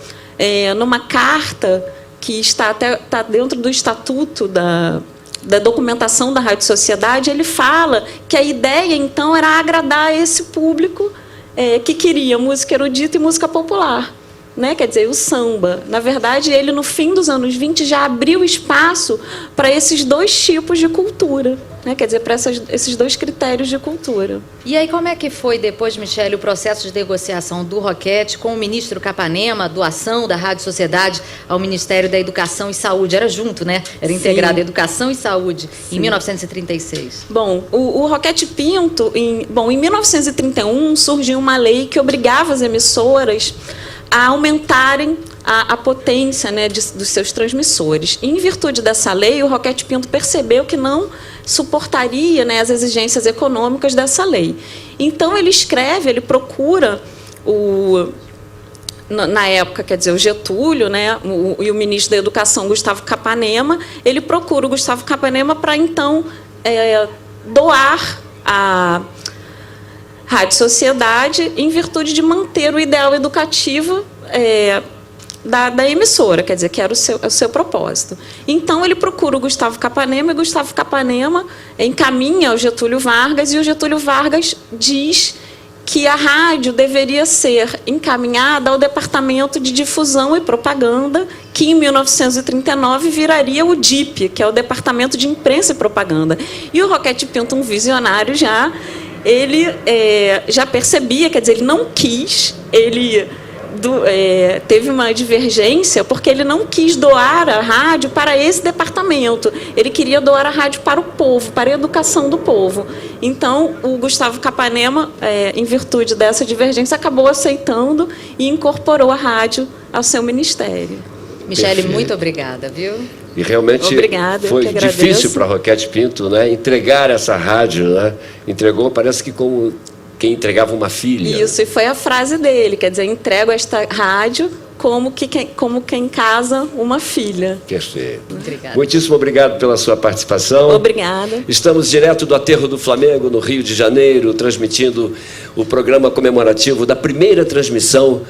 numa carta que está dentro do estatuto da documentação da Rádio Sociedade, ele fala que a ideia, então, era agradar esse público que queria música erudita e música popular, né? Quer dizer, o samba. Na verdade, ele, no fim dos anos 20, já abriu espaço para esses dois tipos de cultura, né? Quer dizer, para esses dois critérios de cultura. E aí, como é que foi depois, Michele, o processo de negociação do Roquete com o ministro Capanema, a doação da Rádio Sociedade ao Ministério da Educação e Saúde? Era junto, né? Era integrado Educação e Saúde, sim, em 1936. Bom, o Roquete Pinto, em 1931, surgiu uma lei que obrigava as emissoras a aumentarem a potência, né, dos seus transmissores. E, em virtude dessa lei, o Roquete Pinto percebeu que não suportaria, né, as exigências econômicas dessa lei. Então, ele procura na época, quer dizer, o Getúlio, né, e o ministro da Educação, Gustavo Capanema, ele procura o Gustavo Capanema para, então, doar a Rádio Sociedade em virtude de manter o ideal educativo da emissora, quer dizer, que era o seu propósito. Então, ele procura o Gustavo Capanema, e Gustavo Capanema encaminha ao Getúlio Vargas, e o Getúlio Vargas diz que a rádio deveria ser encaminhada ao Departamento de Difusão e Propaganda, que em 1939 viraria o DIP, que é o Departamento de Imprensa e Propaganda. E o Roquete Pinto, um visionário ele já percebia, quer dizer, ele não quis, teve uma divergência, porque ele não quis doar a rádio para esse departamento. Ele queria doar a rádio para o povo, para a educação do povo. Então, o Gustavo Capanema, em virtude dessa divergência, acabou aceitando e incorporou a rádio ao seu ministério. Michele, muito obrigada, viu? E realmente foi difícil para Roquete Pinto, né, entregar essa rádio, né? Entregou, parece que como quem entregava uma filha. Isso, e foi a frase dele, quer dizer, entrego esta rádio como quem casa uma filha. Perfeito. Obrigada. Muitíssimo obrigado pela sua participação. Obrigada. Estamos direto do Aterro do Flamengo, no Rio de Janeiro, transmitindo o programa comemorativo da primeira transmissão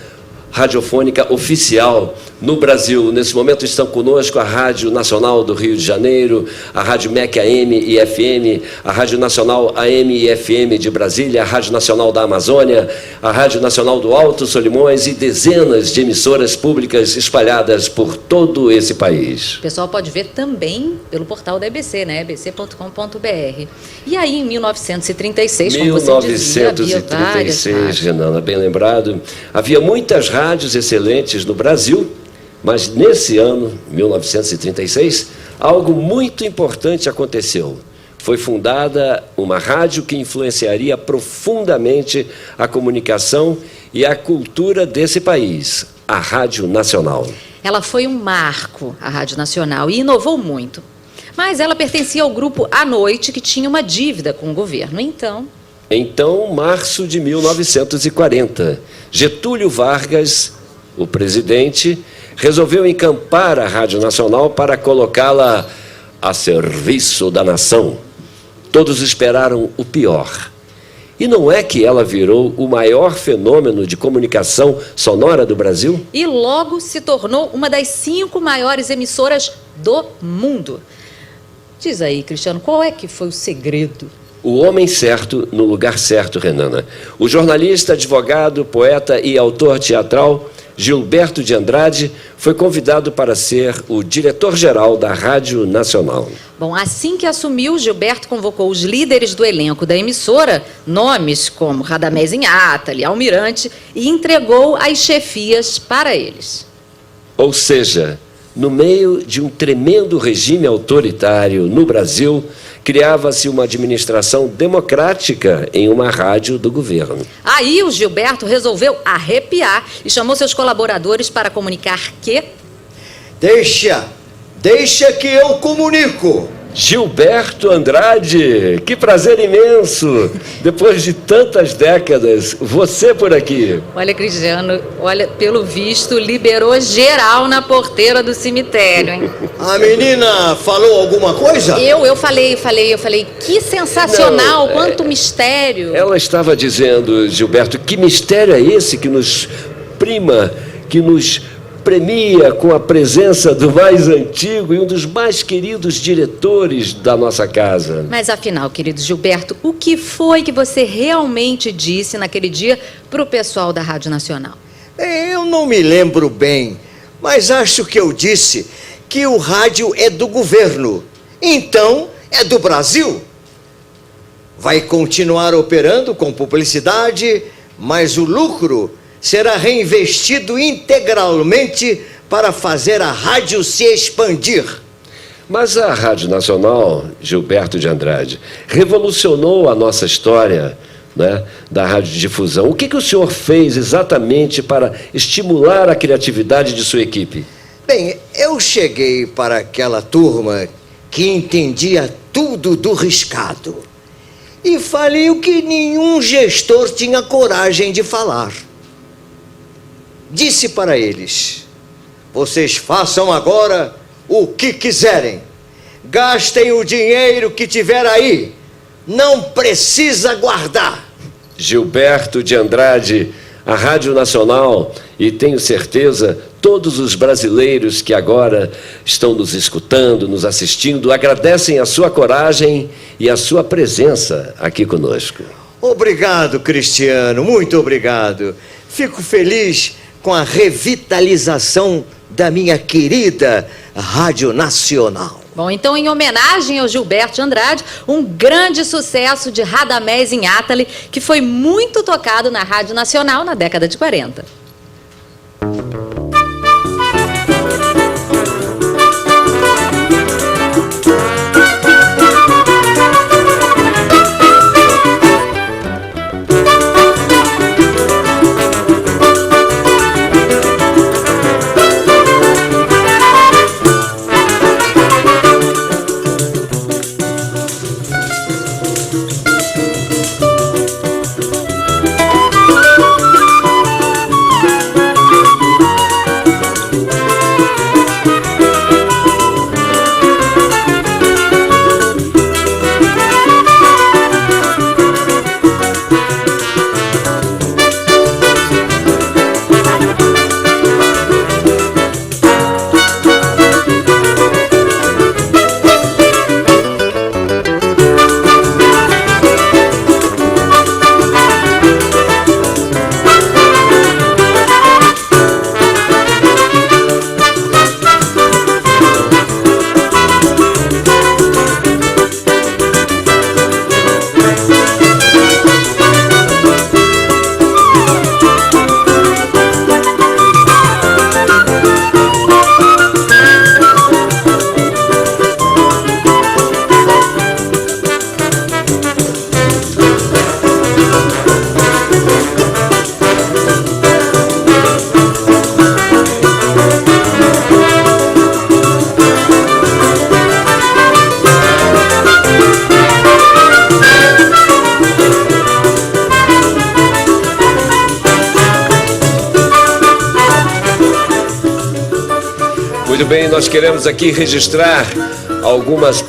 radiofônica oficial no Brasil. Nesse momento estão conosco a Rádio Nacional do Rio de Janeiro, a Rádio MEC AM e FM, a Rádio Nacional AM e FM de Brasília, a Rádio Nacional da Amazônia, a Rádio Nacional do Alto Solimões e dezenas de emissoras públicas espalhadas por todo esse país. O pessoal pode ver também pelo portal da EBC, né? ebc.com.br. E aí, em 1936, como você dizia, havia várias rádios. Renana, bem lembrado, havia muitas rádios excelentes no Brasil, mas nesse ano, 1936, algo muito importante aconteceu. Foi fundada uma rádio que influenciaria profundamente a comunicação e a cultura desse país, a Rádio Nacional. Ela foi um marco, a Rádio Nacional, e inovou muito. Mas ela pertencia ao grupo À Noite, que tinha uma dívida com o governo. Então, março de 1940, Getúlio Vargas, o presidente, resolveu encampar a Rádio Nacional para colocá-la a serviço da nação. Todos esperaram o pior. E não é que ela virou o maior fenômeno de comunicação sonora do Brasil? E logo se tornou uma das 5 maiores emissoras do mundo. Diz aí, Cristiano, qual é que foi o segredo? O homem certo no lugar certo, Renana. O jornalista, advogado, poeta e autor teatral Gilberto de Andrade foi convidado para ser o diretor-geral da Rádio Nacional. Bom, assim que assumiu, Gilberto convocou os líderes do elenco da emissora, nomes como Radamés Inátali, Almirante, e entregou as chefias para eles. Ou seja, no meio de um tremendo regime autoritário no Brasil, criava-se uma administração democrática em uma rádio do governo. Aí o Gilberto resolveu arrepiar e chamou seus colaboradores para comunicar que... Deixa que eu comunico. Gilberto Andrade, que prazer imenso! Depois de tantas décadas, você por aqui. Olha, Cristiano, olha, pelo visto, liberou geral na porteira do cemitério, hein? A menina falou alguma coisa? Eu falei, que sensacional, Não, quanto mistério. Ela estava dizendo, Gilberto, que mistério é esse que nos prima, que nos premia com a presença do mais antigo e um dos mais queridos diretores da nossa casa. Mas afinal, querido Gilberto, o que foi que você realmente disse naquele dia para o pessoal da Rádio Nacional? Eu não me lembro bem, mas acho que eu disse que o rádio é do governo, então é do Brasil. Vai continuar operando com publicidade, mas o lucro será reinvestido integralmente para fazer a rádio se expandir. Mas a Rádio Nacional, Gilberto de Andrade, revolucionou a nossa história, né, da radiodifusão. O que o senhor fez exatamente para estimular a criatividade de sua equipe? Bem, eu cheguei para aquela turma que entendia tudo do riscado e falei o que nenhum gestor tinha coragem de falar. Disse para eles: vocês façam agora o que quiserem, gastem o dinheiro que tiver aí, não precisa guardar. Gilberto de Andrade, a Rádio Nacional, e tenho certeza, todos os brasileiros que agora estão nos escutando, nos assistindo, agradecem a sua coragem e a sua presença aqui conosco. Obrigado, Cristiano, muito obrigado. Fico feliz com a revitalização da minha querida Rádio Nacional. Bom, então, em homenagem ao Gilberto de Andrade, um grande sucesso de Radamés Inátali, que foi muito tocado na Rádio Nacional na década de 40. Muito bem, nós queremos aqui registrar algumas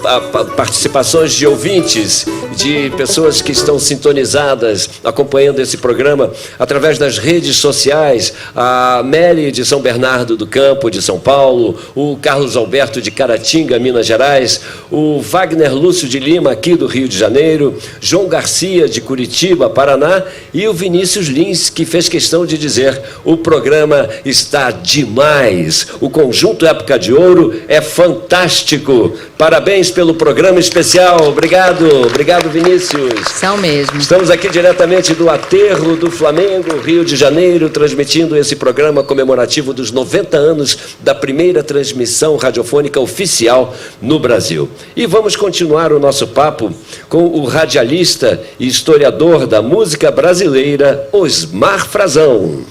participações de ouvintes, de pessoas que estão sintonizadas, acompanhando esse programa através das redes sociais. A Mary de São Bernardo do Campo, de São Paulo, o Carlos Alberto de Caratinga, Minas Gerais, o Wagner Lúcio de Lima, aqui do Rio de Janeiro, João Garcia de Curitiba, Paraná, e o Vinícius Lins, que fez questão de dizer: o programa está demais, o Conjunto Época de Ouro é fantástico, parabéns pelo programa especial. Obrigado Vinícius. São mesmo. Estamos aqui diretamente do Aterro do Flamengo, Rio de Janeiro, transmitindo esse programa comemorativo dos 90 anos da primeira transmissão radiofônica oficial no Brasil. E vamos continuar o nosso papo com o radialista e historiador da música brasileira, Osmar Frazão.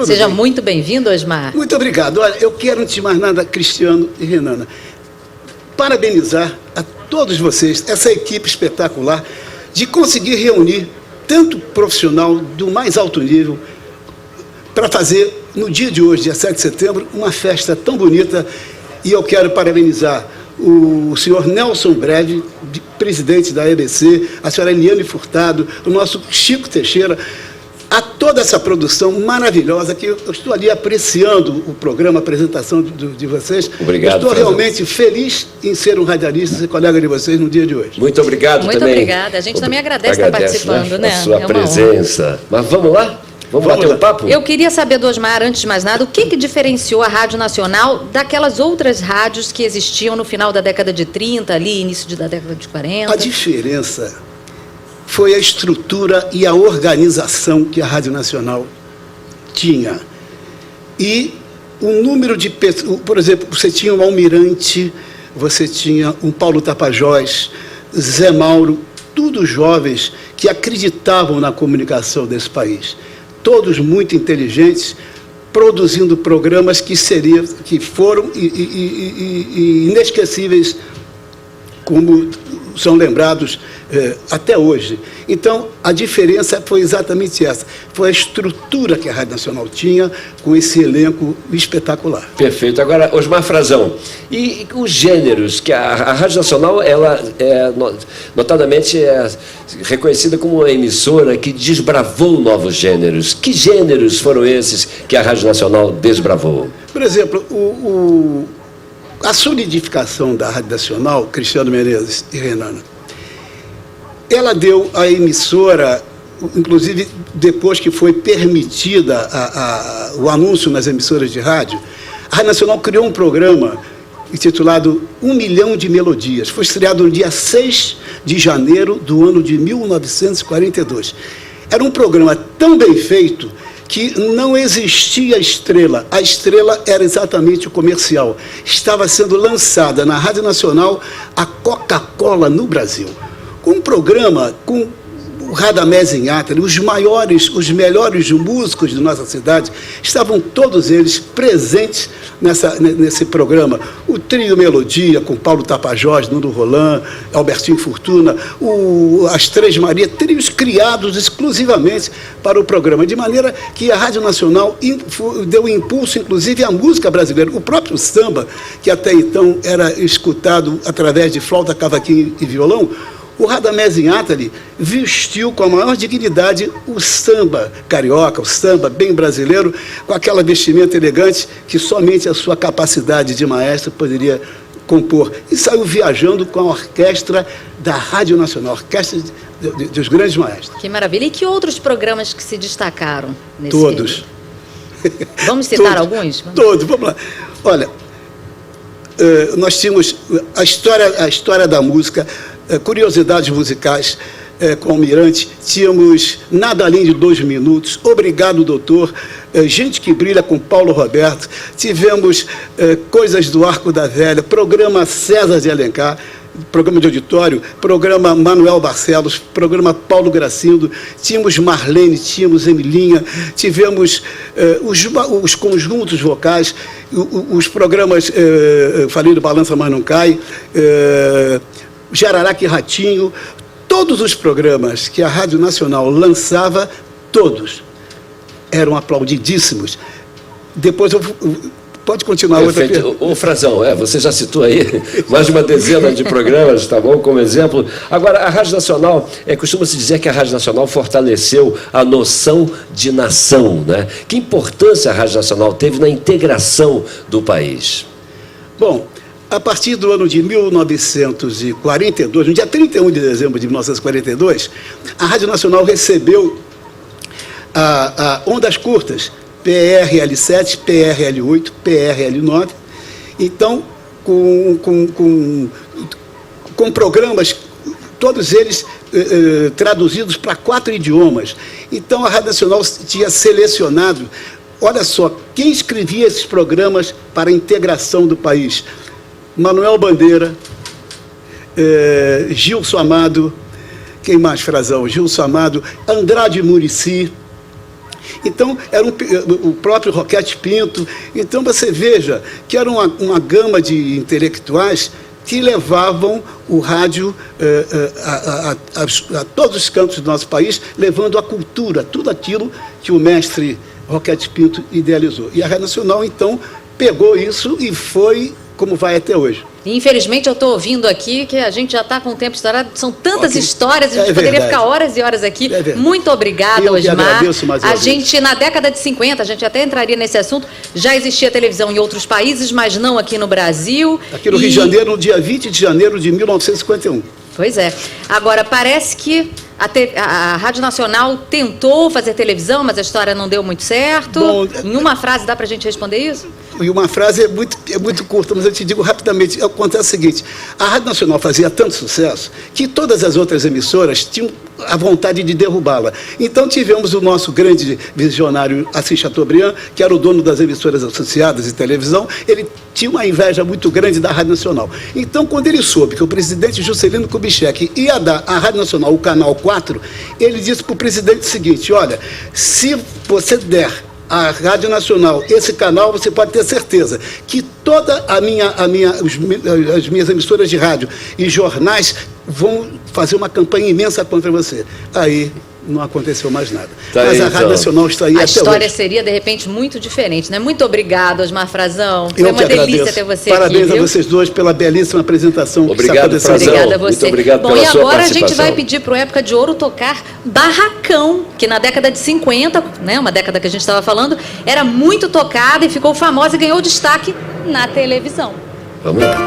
Seja muito bem-vindo, Osmar. Muito obrigado. Olha, eu quero, antes de mais nada, Cristiano e Renana, parabenizar a todos vocês, essa equipe espetacular, de conseguir reunir tanto profissional do mais alto nível para fazer, no dia de hoje, dia 7 de setembro, uma festa tão bonita. E eu quero parabenizar o senhor Nelson Breve, presidente da EBC, a senhora Eliane Furtado, o nosso Chico Teixeira, a toda essa produção maravilhosa, que eu estou ali apreciando o programa, a apresentação de vocês. Obrigado, estou Frazão. Realmente feliz em ser um radialista e ser colega de vocês no dia de hoje. Muito obrigado Muito também. obrigada. A gente também agradece estar participando, né? A sua É uma presença. Mas vamos lá? Vamos bater um papo? Eu queria saber do Osmar, antes de mais nada, o que diferenciou a Rádio Nacional daquelas outras rádios que existiam no final da década de 30, ali, início da década de 40? A diferença foi a estrutura e a organização que a Rádio Nacional tinha. E o número de pessoas, por exemplo, você tinha um Almirante, você tinha um Paulo Tapajós, Zé Mauro, todos jovens que acreditavam na comunicação desse país. Todos muito inteligentes, produzindo programas que foram inesquecíveis, como são lembrados até hoje. Então, a diferença foi exatamente essa. Foi a estrutura que a Rádio Nacional tinha, com esse elenco espetacular. Perfeito. Agora, Osmar Frazão, e os gêneros, que a Rádio Nacional, ela notadamente é reconhecida como uma emissora que desbravou novos gêneros. Que gêneros foram esses que a Rádio Nacional desbravou? Por exemplo, a solidificação da Rádio Nacional, Cristiano Menezes e Renana, ela deu à emissora, inclusive depois que foi permitida o anúncio nas emissoras de rádio, a Rádio Nacional criou um programa intitulado 1 Milhão de Melodias. Foi estreado no dia 6 de janeiro do ano de 1942. Era um programa tão bem feito que não existia estrela. A estrela era exatamente o comercial. Estava sendo lançada na Rádio Nacional a Coca-Cola no Brasil. Um programa com o Radamés Inátali, os melhores músicos de nossa cidade, estavam todos eles presentes nesse programa. O Trio Melodia, com Paulo Tapajós, Nuno Roland, Albertinho Fortuna, as Três Marias, trios criados exclusivamente para o programa, de maneira que a Rádio Nacional deu impulso, inclusive, à música brasileira. O próprio samba, que até então era escutado através de flauta, cavaquinho e violão, o Radamés Inátali vestiu com a maior dignidade o samba carioca, o samba bem brasileiro, com aquela vestimenta elegante que somente a sua capacidade de maestro poderia compor. E saiu viajando com a orquestra da Rádio Nacional, a orquestra dos grandes maestros. Que maravilha. E que outros programas que se destacaram nesse Todos. período? Vamos citar alguns? Todos, vamos lá. Olha, nós tínhamos a história da música, curiosidades musicais com o Almirante, tínhamos Nada Além de 2 Minutos, Obrigado Doutor, Gente que Brilha com Paulo Roberto, tivemos Coisas do Arco da Velha, programa César de Alencar, programa de auditório, programa Manuel Barcelos, programa Paulo Gracindo, tínhamos Marlene, tínhamos Emilinha, tivemos os conjuntos vocais, os programas, falei do Balança Mas Não Cai, Jararaca e Ratinho, todos os programas que a Rádio Nacional lançava, todos eram aplaudidíssimos. Depois eu pode continuar outra pergunta. Ô, Frazão, você já citou aí mais de uma dezena de programas, tá bom, como exemplo. Agora, a Rádio Nacional, costuma-se dizer que a Rádio Nacional fortaleceu a noção de nação, né? Que importância a Rádio Nacional teve na integração do país? Bom, a partir do ano de 1942, no dia 31 de dezembro de 1942, a Rádio Nacional recebeu a ondas curtas, PRL7, PRL8, PRL9, então, com programas, todos eles traduzidos para 4 idiomas. Então, a Rádio Nacional tinha selecionado, olha só, quem escrevia esses programas para a integração do país? Manuel Bandeira, Gilson Amado, quem mais, Frazão? Gilson Amado, Andrade Muricy. Então, era o próprio Roquete Pinto. Então, você veja que era uma gama de intelectuais que levavam o rádio a todos os cantos do nosso país, levando a cultura, tudo aquilo que o mestre Roquete Pinto idealizou. E a Rádio Nacional, então, pegou isso e foi como vai até hoje. Infelizmente, eu estou ouvindo aqui que a gente já está com o tempo estourado. São tantas histórias, a gente poderia ficar horas e horas aqui. Muito obrigada, Osmar. Agradeço mais uma vez. Gente, na década de 50, a gente até entraria nesse assunto, já existia televisão em outros países, mas não aqui no Brasil. Aqui no Rio de Janeiro, no dia 20 de janeiro de 1951. Pois é. Agora, parece que a Rádio Nacional tentou fazer televisão, mas a história não deu muito certo. Bom, em uma frase dá para a gente responder isso? E uma frase é muito curta, mas eu te digo rapidamente. Acontece o seguinte: a Rádio Nacional fazia tanto sucesso que todas as outras emissoras tinham a vontade de derrubá-la. Então tivemos o nosso grande visionário Assis Chateaubriand, que era o dono das emissoras associadas de televisão. Ele tinha uma inveja muito grande da Rádio Nacional. Então, quando ele soube que o presidente Juscelino Kubitschek ia dar à Rádio Nacional o Canal 4, ele disse para o presidente o seguinte: olha, se você der à Rádio Nacional esse canal, você pode ter certeza que toda as minhas emissoras de rádio e jornais vão fazer uma campanha imensa contra você. Aí não aconteceu mais nada. Mas a Rádio Nacional está aí até hoje. A história seria, de repente, muito diferente, né? Muito obrigado, Osmar Frazão. Foi uma delícia ter você aqui. Parabéns a vocês dois pela belíssima apresentação. Obrigado, Frazão. Obrigada a você. Muito obrigado pela sua participação. Bom, e agora a gente vai pedir para o Época de Ouro tocar Barracão, que na década de 50, né, uma década que a gente estava falando, era muito tocada e ficou famosa e ganhou destaque na televisão. Vamos lá.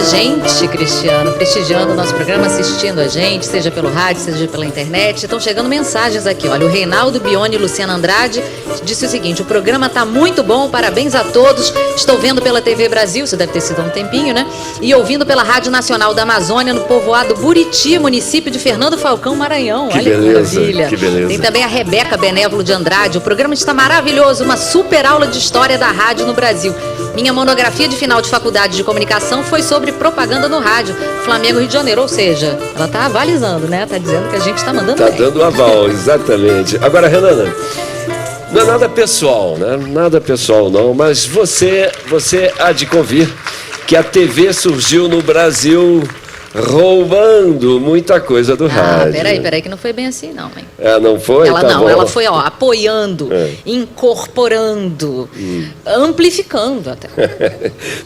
gente, Cristiano, prestigiando o nosso programa, assistindo a gente, seja pelo rádio, seja pela internet. Estão chegando mensagens aqui. Olha, o Reinaldo Bione e Luciana Andrade disse o seguinte: o programa tá muito bom, parabéns a todos. Estou vendo pela TV Brasil, isso deve ter sido há um tempinho, né? E ouvindo pela Rádio Nacional da Amazônia, no povoado Buriti, município de Fernando Falcão, Maranhão. Que Olha beleza, que maravilha. que beleza. Tem também a Rebeca Benévolo de Andrade. O programa está maravilhoso, uma super aula de história da rádio no Brasil. Minha monografia de final de faculdade de comunicação foi sobre propaganda no rádio, Flamengo, Rio de Janeiro. Ou seja, ela está avalizando, né? Está dizendo que a gente está mandando bem. Está dando aval, exatamente. Agora, Renana, não é nada pessoal, né? Nada pessoal não, mas você há de convir que a TV surgiu no Brasil roubando muita coisa do rádio. Peraí, que não foi bem assim, não, hein? Não foi? Ela tá não, bom. ela foi, apoiando, incorporando, amplificando até.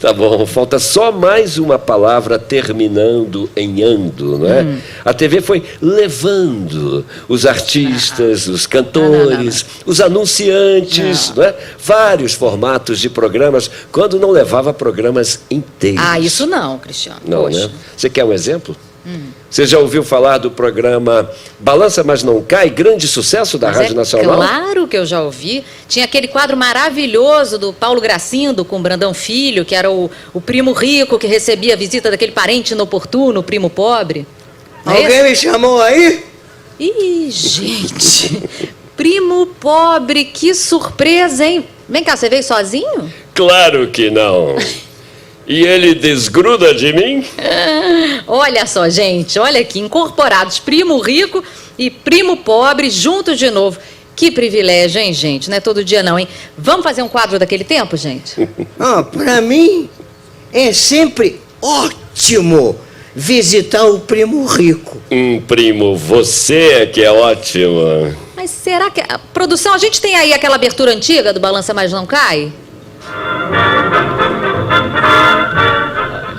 Tá bom, falta só mais uma palavra terminando em ando, não é? A TV foi levando os artistas, os cantores, os anunciantes, não é? Vários formatos de programas, quando não levava programas inteiros. Isso não, Cristiano. Não, Poxa. né? Você quer um exemplo? Você já ouviu falar do programa Balança Mas Não Cai, grande sucesso da Rádio Nacional? Claro que eu já ouvi. Tinha aquele quadro maravilhoso do Paulo Gracindo com Brandão Filho, que era o primo rico que recebia a visita daquele parente inoportuno, o primo pobre. Não é Alguém esse? me chamou aí? Ih, gente, primo pobre, que surpresa, hein? Vem cá, você veio sozinho? Claro que não. E ele desgruda de mim? Olha só, gente, olha aqui, incorporados, primo rico e primo pobre juntos de novo. Que privilégio, hein, gente? Não é todo dia não, hein? Vamos fazer um quadro daquele tempo, gente? Pra mim é sempre ótimo visitar o primo rico. Primo, você é que é ótima. Mas será que... Produção, a gente tem aí aquela abertura antiga do Balança Mas Não Cai?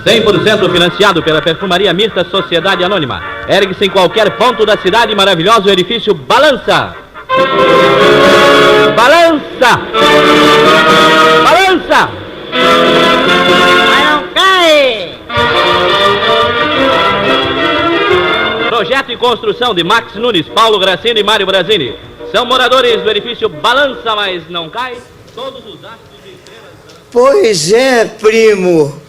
100% financiado pela Perfumaria Mista Sociedade Anônima. Ergue-se em qualquer ponto da cidade maravilhoso o edifício Balança. Balança! Balança! Mas não cai! Projeto e construção de Max Nunes, Paulo Gracino e Mário Brasini. São moradores do edifício Balança Mas Não Cai. Todos os astros e estrelas... Pois é, primo.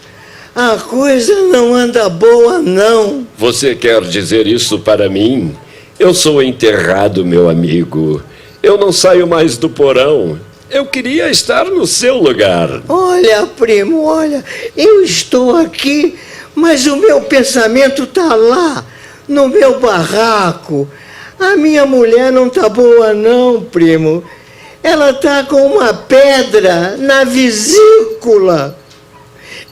A coisa não anda boa, não. Você quer dizer isso para mim? Eu sou enterrado, meu amigo. Eu não saio mais do porão. Eu queria estar no seu lugar. Olha, primo, olha, eu estou aqui, mas o meu pensamento tá lá, no meu barraco. A minha mulher não tá boa, não, primo. Ela tá com uma pedra na vesícula.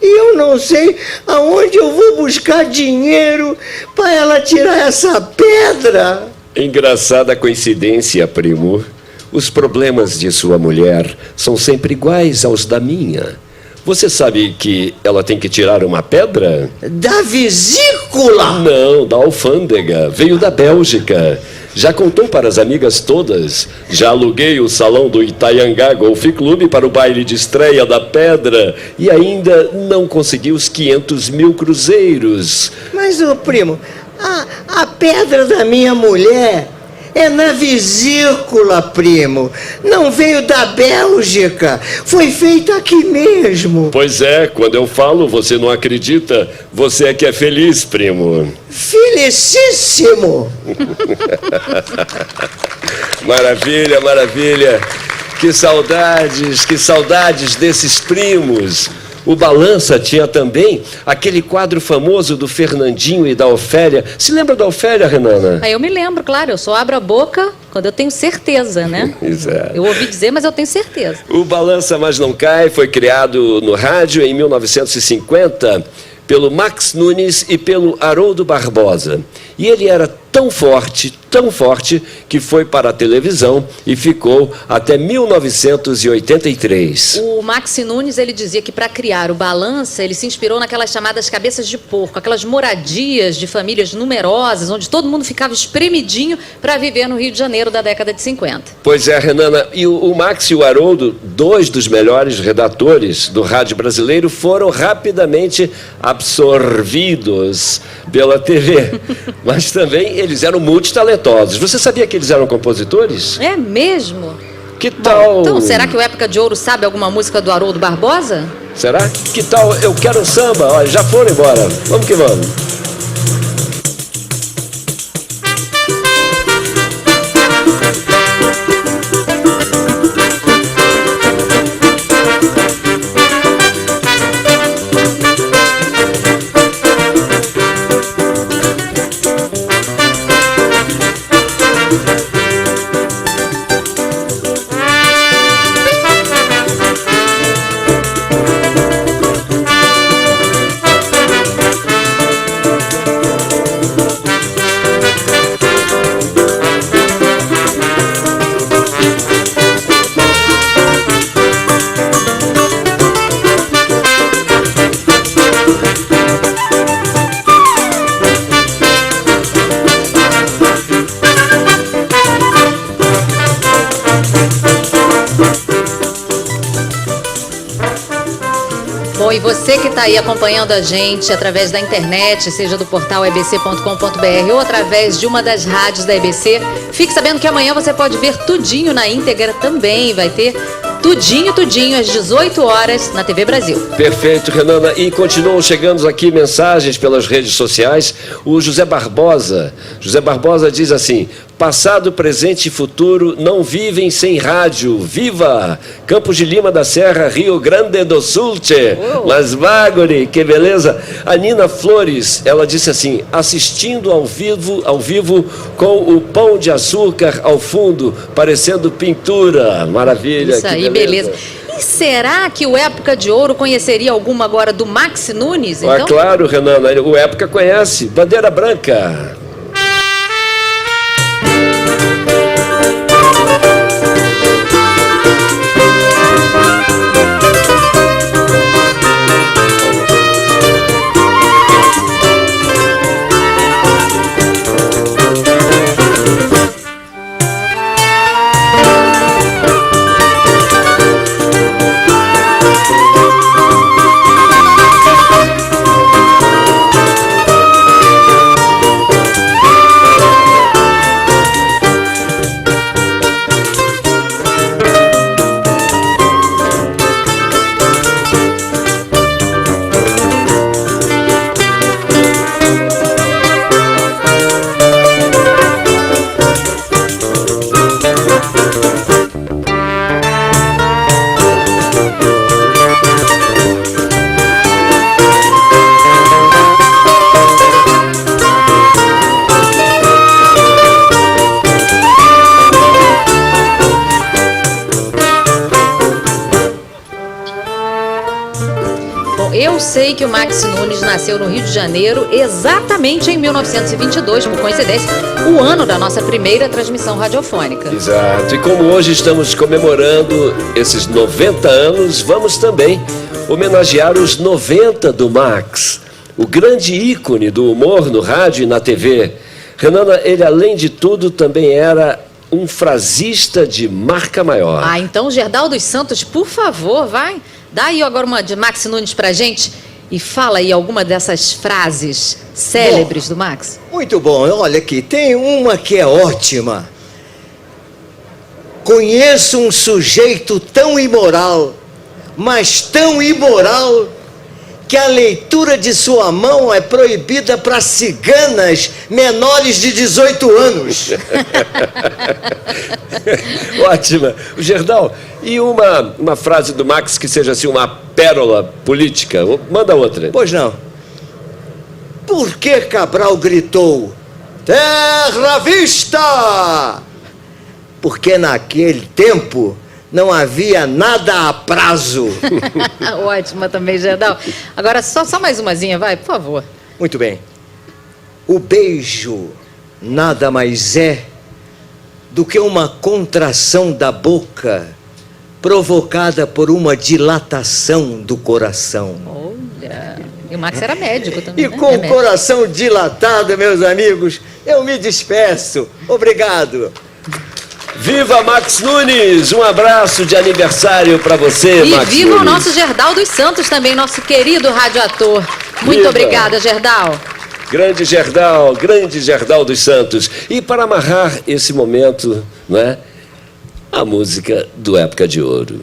E eu não sei aonde eu vou buscar dinheiro para ela tirar essa pedra. Engraçada coincidência, primo. Os problemas de sua mulher são sempre iguais aos da minha. Você sabe que ela tem que tirar uma pedra? Da vesícula? Não, da alfândega. Veio da Bélgica. Já contou para as amigas todas. Já aluguei o salão do Itaiangá Golf Clube para o baile de estreia da pedra e ainda não consegui os 500 mil cruzeiros. Mas, ô primo, a pedra da minha mulher é na vesícula, primo. Não veio da Bélgica. Foi feita aqui mesmo. Pois é, quando eu falo, você não acredita. Você é que é feliz, primo. Felicíssimo. Maravilha, maravilha. Que saudades desses primos. O Balança tinha também aquele quadro famoso do Fernandinho e da Ofélia. Se lembra da Ofélia, Renana? Eu me lembro, claro, eu só abro a boca quando eu tenho certeza, né? Exato. Eu ouvi dizer, mas eu tenho certeza. O Balança Mas Não Cai foi criado no rádio em 1950 pelo Max Nunes e pelo Haroldo Barbosa. E ele era tão forte, tão forte que foi para a televisão e ficou até 1983. O Maxi Nunes, ele dizia que para criar o Balança, ele se inspirou naquelas chamadas cabeças de porco, aquelas moradias de famílias numerosas, onde todo mundo ficava espremidinho para viver no Rio de Janeiro da década de 50. Pois é, Renana, e o Max e o Haroldo, dois dos melhores redatores do rádio brasileiro, foram rapidamente absorvidos pela TV. Mas também eles eram multitalentosos. Você sabia que eles eram compositores? É mesmo? Que tal... Bom, então, será que o Época de Ouro sabe alguma música do Haroldo Barbosa? Será? Que tal Eu Quero Samba? Olha, já foram embora. Vamos que vamos. Bom, e você que está aí acompanhando a gente através da internet, seja do portal ebc.com.br ou através de uma das rádios da EBC, fique sabendo que amanhã você pode ver tudinho na íntegra também. Vai ter tudinho às 18 horas na TV Brasil. Perfeito, Renana. E continuam chegando aqui mensagens pelas redes sociais. O José Barbosa diz assim: passado, presente e futuro não vivem sem rádio. Viva! Campos de Lima da Serra, Rio Grande do Sul. Mas Magori, que beleza! A Nina Flores, ela disse assim: assistindo ao vivo com o pão de açúcar ao fundo, parecendo pintura. Maravilha. Isso aí, beleza. E será que o Época de Ouro conheceria alguma agora do Maxi Nunes? Então? Claro, Renana, o Época conhece. Bandeira Branca. Eu sei que o Maxi Nunes nasceu no Rio de Janeiro exatamente em 1922, por coincidência, o ano da nossa primeira transmissão radiofônica. Exato. E como hoje estamos comemorando esses 90 anos, vamos também homenagear os 90 do Max, o grande ícone do humor no rádio e na TV. Renana, ele além de tudo também era um frasista de marca maior. Ah, então Gerdau dos Santos, por favor, vai. Dá aí agora uma de Maxi Nunes pra gente e fala aí alguma dessas frases célebres do Max. Muito bom. Olha aqui, tem uma que é ótima. Conheço um sujeito tão imoral, mas tão imoral, que a leitura de sua mão é proibida para ciganas menores de 18 anos. Ótima. O Gerdau, e uma frase do Max que seja assim uma pérola política? Manda outra. Pois não. Por que Cabral gritou: terra à vista? Porque naquele tempo não havia nada a prazo. Ótima também, Gerdau. Agora, só mais umazinha, vai, por favor. Muito bem. O beijo nada mais é do que uma contração da boca provocada por uma dilatação do coração. Olha, e o Max era médico também, E né? com o coração dilatado, meus amigos, eu me despeço. Obrigado. Viva Max Nunes! Um abraço de aniversário para você, E Max viva Nunes. o nosso Gerdau dos Santos também, nosso querido radioator. Muito Viva. obrigada, Gerdau. Grande Gerdau dos Santos. E para amarrar esse momento, não é? A música do Época de Ouro.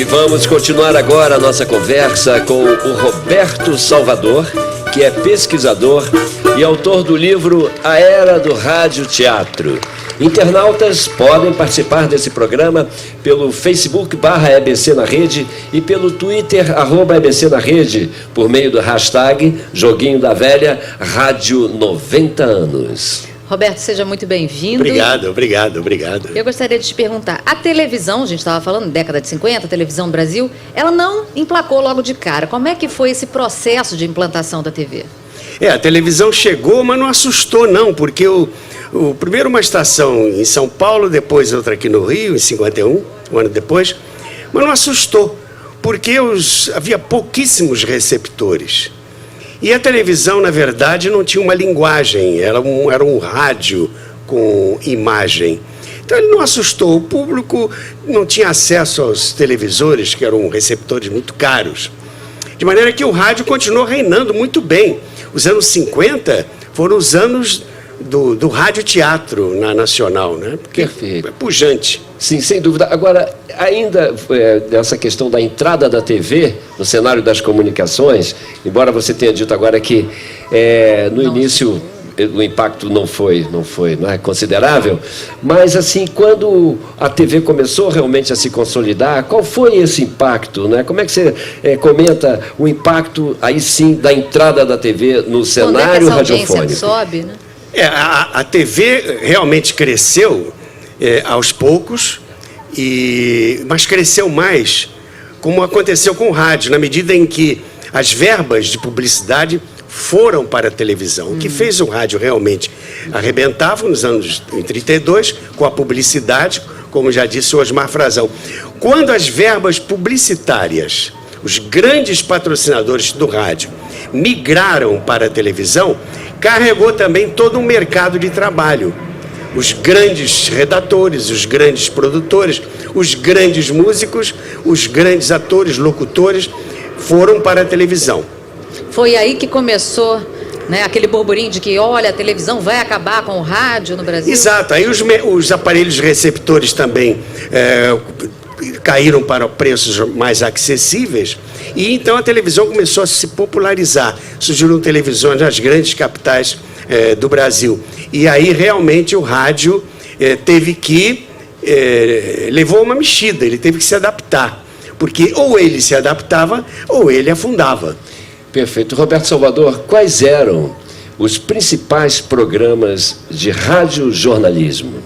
Vamos continuar agora a nossa conversa com o Roberto Salvador, que é pesquisador e autor do livro A Era do Rádio Teatro. Internautas podem participar desse programa pelo Facebook /EBC na Rede e pelo Twitter @EBC na Rede, por meio do hashtag Joguinho da Velha Rádio 90 Anos. Roberto, seja muito bem-vindo. Obrigado. Eu gostaria de te perguntar, a televisão, a gente estava falando, década de 50, a televisão no Brasil, ela não emplacou logo de cara. Como é que foi esse processo de implantação da TV? A televisão chegou, mas não assustou não, porque primeiro uma estação em São Paulo, depois outra aqui no Rio, em 51, um ano depois, mas não assustou, porque havia pouquíssimos receptores. E a televisão, na verdade, não tinha uma linguagem, era um rádio com imagem. Então ele não assustou. O público não tinha acesso aos televisores, que eram receptores muito caros. De maneira que o rádio continuou reinando muito bem. Os anos 50 foram os anos do rádio-teatro na Nacional, né? Porque Perfeito. É pujante. Sim, sem dúvida. Agora, ainda dessa questão da entrada da TV no cenário das comunicações, embora você tenha dito agora que no início o impacto não é considerável, mas assim, quando a TV começou realmente a se consolidar, qual foi esse impacto, né? Como é que você comenta o impacto, aí sim, da entrada da TV no cenário radiofônico? Quando é que essa audiência sobe, né? A TV realmente cresceu aos poucos, mas cresceu mais, como aconteceu com o rádio, na medida em que as verbas de publicidade foram para a televisão. O que fez o rádio realmente arrebentar foi nos anos 32, com a publicidade, como já disse o Osmar Frazão. Quando as verbas publicitárias, os grandes patrocinadores do rádio, migraram para a televisão, carregou também todo um mercado de trabalho. Os grandes redatores, os grandes produtores, os grandes músicos, os grandes atores, locutores, foram para a televisão. Foi aí que começou, né, aquele burburinho de que, olha, a televisão vai acabar com o rádio no Brasil? Exato. Aí os aparelhos receptores também caíram para preços mais acessíveis, e então a televisão começou a se popularizar. Surgiram televisões nas grandes capitais do Brasil. E aí, realmente, o rádio teve que... levou uma mexida, ele teve que se adaptar. Porque ou ele se adaptava, ou ele afundava. Perfeito. Roberto Salvador, quais eram os principais programas de radiojornalismo?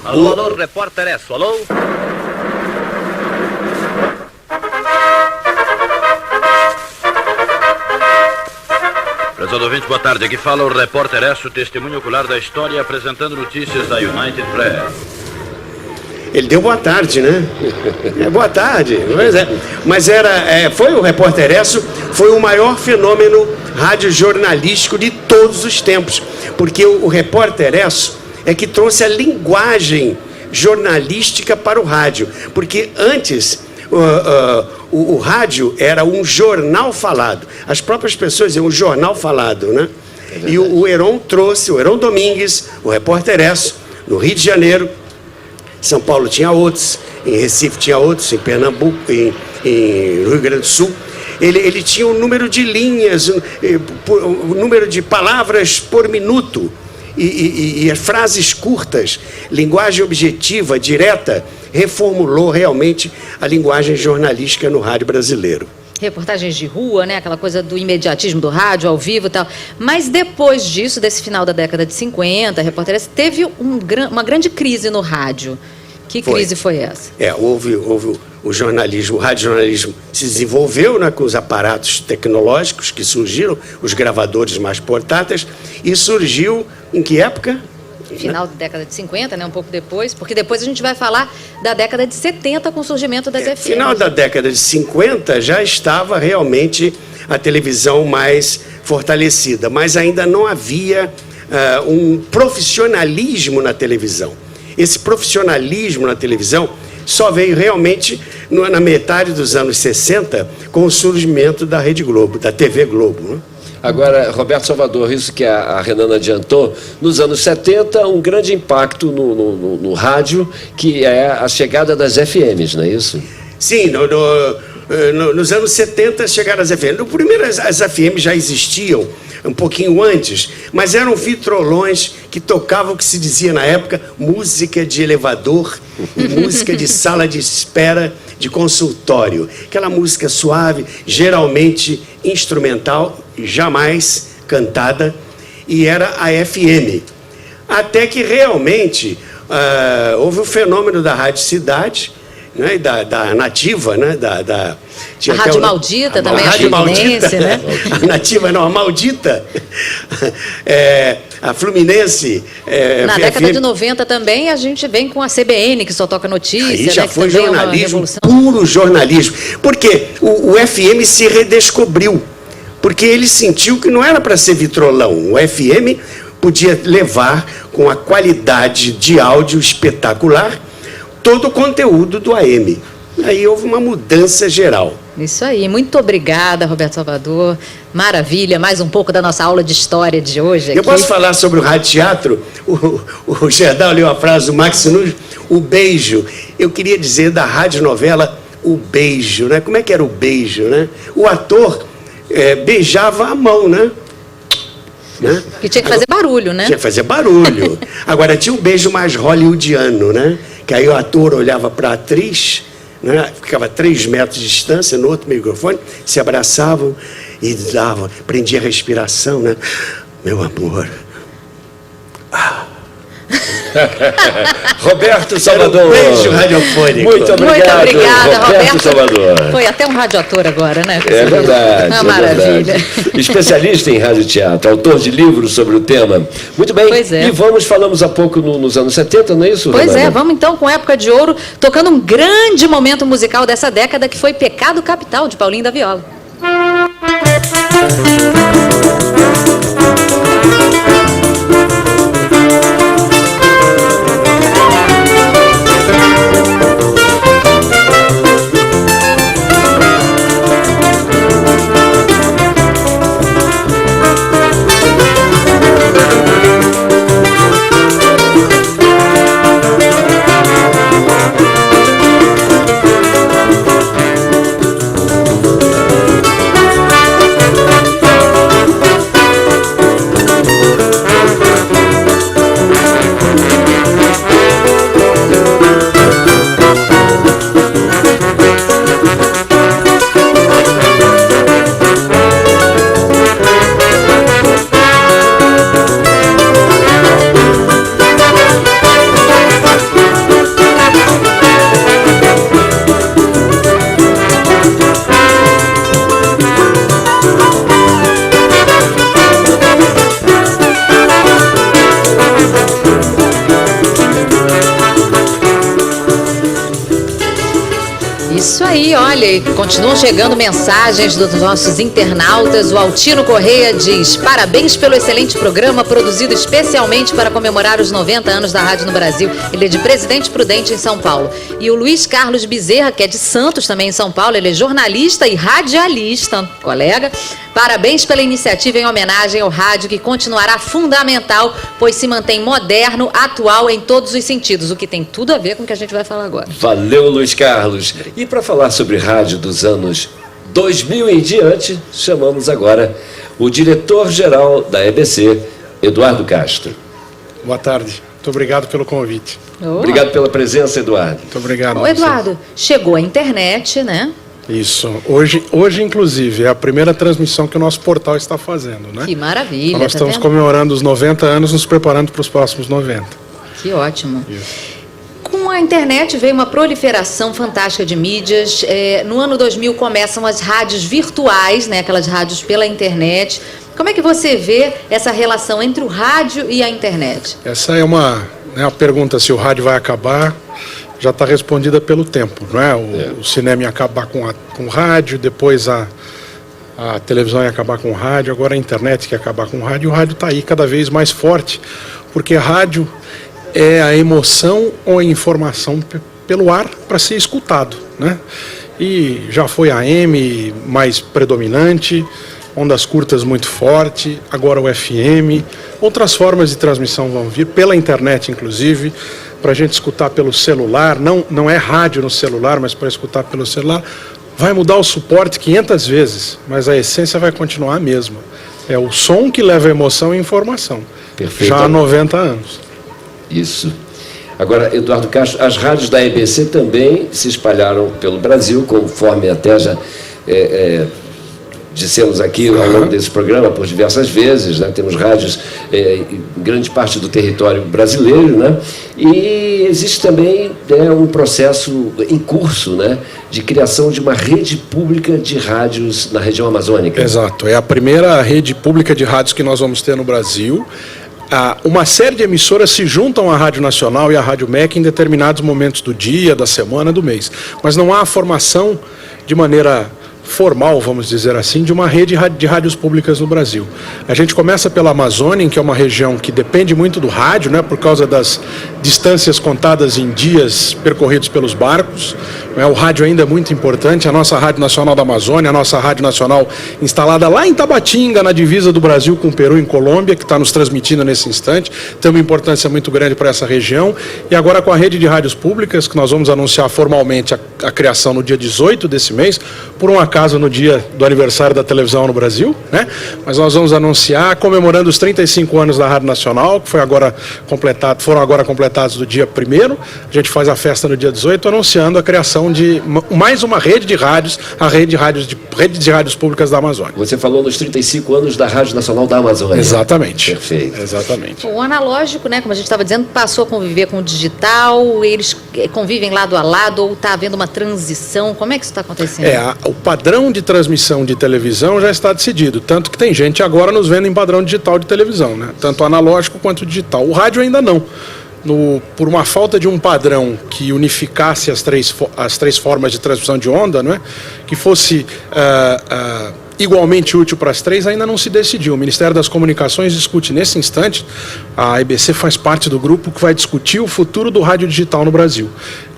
Alô, alô, repórter Esso, alô? Prezado ouvinte, boa tarde. Aqui fala o repórter Esso, testemunho ocular da história, apresentando notícias da United Press. Ele deu boa tarde, né? Boa tarde. Mas foi o Repórter Esso, foi o maior fenômeno radiojornalístico de todos os tempos. Porque o Repórter Esso é que trouxe a linguagem jornalística para o rádio. Porque antes o rádio era um jornal falado. As próprias pessoas diziam um jornal falado, né? E o Heron trouxe, o Heron Domingues, o Repórter Esso, no Rio de Janeiro. São Paulo tinha outros, em Recife tinha outros, em Pernambuco, em Rio Grande do Sul. Ele tinha um número de linhas, um número de palavras por minuto e frases curtas, linguagem objetiva, direta, reformulou realmente a linguagem jornalística no rádio brasileiro. Reportagens de rua, né? Aquela coisa do imediatismo do rádio, ao vivo e tal. Mas depois disso, desse final da década de 50, Repórter Esso, teve uma grande crise no rádio. Que crise foi essa? Houve o jornalismo, o radiojornalismo se desenvolveu, né, com os aparatos tecnológicos que surgiram, os gravadores mais portáteis, e surgiu em que época? Final da década de 50, né, um pouco depois, porque depois a gente vai falar da década de 70 com o surgimento das FMs. Final da década de 50 já estava realmente a televisão mais fortalecida, mas ainda não havia um profissionalismo na televisão. Esse profissionalismo na televisão só veio realmente na metade dos anos 60 com o surgimento da Rede Globo, da TV Globo, né? Agora, Roberto Salvador, isso que a Renana adiantou, nos anos 70, um grande impacto no rádio, que é a chegada das FMs, não é isso? Sim, nos anos 70 chegaram as FMs. No primeiro, as FMs já existiam um pouquinho antes, mas eram vitrolões que tocavam o que se dizia na época música de elevador e música de sala de espera de consultório. Aquela música suave, geralmente instrumental, jamais cantada, e era a FM. Até que realmente houve o fenômeno da Rádio Cidade, né, da Nativa, né, a Rádio Maldita também, a Rádio Fluminense, né? A Nativa não, a Maldita, a Fluminense. Na década de 90 também a gente vem com a CBN, que só toca notícia. Aí já, né, que foi jornalismo, é uma puro jornalismo. Porque o FM se redescobriu, porque ele sentiu que não era para ser vitrolão. O FM podia levar com a qualidade de áudio espetacular todo o conteúdo do AM. Aí houve uma mudança geral. Isso aí. Muito obrigada, Roberto Salvador. Maravilha. Mais um pouco da nossa aula de história de hoje aqui. Eu posso falar sobre o rádio teatro? O Gerdau leu a frase do Max Nunes, o beijo. Eu queria dizer da radionovela O Beijo, né? Como é que era o beijo, né? O ator beijava a mão, né? Que tinha que fazer barulho, né? Tinha que fazer barulho. Agora, tinha um beijo mais hollywoodiano, né? Que aí o ator olhava para a atriz, né? Ficava a 3 metros de distância, no outro microfone, se abraçavam e davam, prendia a respiração, né? Meu amor. Roberto Salvador. Um beijo radiofônico. Muito obrigado. Muito obrigada, Roberto Salvador. Foi até um radioator agora, né? É verdade. Uma maravilha. Verdade. Especialista em radioteatro, autor de livros sobre o tema. Muito bem. Pois é. E falamos há pouco nos anos 70, não é isso, Pois Renata? vamos então com Época de Ouro, tocando um grande momento musical dessa década, que foi Pecado Capital, de Paulinho da Viola. Isso aí, olha, e continuam chegando mensagens dos nossos internautas. O Altino Correia diz: parabéns pelo excelente programa produzido especialmente para comemorar os 90 anos da rádio no Brasil. Ele é de Presidente Prudente, em São Paulo. E o Luiz Carlos Bezerra, que é de Santos, também em São Paulo, ele é jornalista e radialista, colega. Parabéns pela iniciativa em homenagem ao rádio, que continuará fundamental, pois se mantém moderno, atual em todos os sentidos, o que tem tudo a ver com o que a gente vai falar agora. Valeu, Luiz Carlos. E para falar sobre rádio dos anos 2000 em diante, chamamos agora o diretor-geral da EBC, Eduardo Castro. Boa tarde. Muito obrigado pelo convite. Obrigado pela presença, Eduardo. Muito obrigado. Bom, Eduardo, chegou a internet, né? Isso. Hoje, inclusive, é a primeira transmissão que o nosso portal está fazendo, né? Que maravilha. Então, nós estamos comemorando os 90 anos, nos preparando para os próximos 90. Que ótimo. Isso. Com a internet veio uma proliferação fantástica de mídias. No ano 2000 começam as rádios virtuais, né? Aquelas rádios pela internet. Como é que você vê essa relação entre o rádio e a internet? Essa é uma pergunta, se o rádio vai acabar, já está respondida pelo tempo, não é? O cinema ia acabar com o rádio, depois a televisão ia acabar com o rádio, agora a internet ia acabar com o rádio, e o rádio está aí cada vez mais forte, porque a rádio é a emoção ou a informação pelo ar para ser escutado, né? E já foi a AM mais predominante, ondas curtas muito forte, agora o FM, outras formas de transmissão vão vir, pela internet inclusive, para a gente escutar pelo celular, não é rádio no celular, mas para escutar pelo celular. Vai mudar o suporte 500 vezes, mas a essência vai continuar a mesma. É o som que leva a emoção e informação. Perfeito. Já há 90 anos. Isso. Agora, Eduardo Castro, as rádios da EBC também se espalharam pelo Brasil, conforme até já dissemos aqui ao longo desse programa por diversas vezes, né? Temos rádios em grande parte do território brasileiro, né? E existe também um processo em curso, né, de criação de uma rede pública de rádios na região amazônica. Exato, é a primeira rede pública de rádios que nós vamos ter no Brasil. Uma série de emissoras se juntam à Rádio Nacional e à Rádio MEC em determinados momentos do dia, da semana, do mês. Mas não há a formação de maneira formal, vamos dizer assim, de uma rede de rádios públicas no Brasil. A gente começa pela Amazônia, que é uma região que depende muito do rádio, né, por causa das distâncias contadas em dias percorridos pelos barcos. O rádio ainda é muito importante. A nossa Rádio Nacional da Amazônia, a nossa Rádio Nacional instalada lá em Tabatinga, na divisa do Brasil com o Peru e Colômbia, que está nos transmitindo nesse instante, tem uma importância muito grande para essa região. E agora com a rede de rádios públicas, que nós vamos anunciar formalmente a criação no dia 18 desse mês, por um acaso no dia do aniversário da televisão no Brasil, né? Mas nós vamos anunciar comemorando os 35 anos da Rádio Nacional, que foram agora completados do dia 1º. A gente faz a festa no dia 18, anunciando a criação de mais uma rede de rádios, a rede de rádios públicas da Amazônia. Você falou nos 35 anos da Rádio Nacional da Amazônia. Exatamente. Perfeito. Exatamente. O analógico, né, como a gente estava dizendo, passou a conviver com o digital, eles convivem lado a lado, ou está havendo uma transição? Como é que isso está acontecendo? O padrão de transmissão de televisão já está decidido, tanto que tem gente agora nos vendo em padrão digital de televisão, né? Tanto analógico quanto digital. O rádio ainda não. Por uma falta de um padrão que unificasse as três formas de transmissão de onda, não é? Que fosse igualmente útil para as três, ainda não se decidiu. O Ministério das Comunicações discute nesse instante, a EBC faz parte do grupo que vai discutir o futuro do rádio digital no Brasil.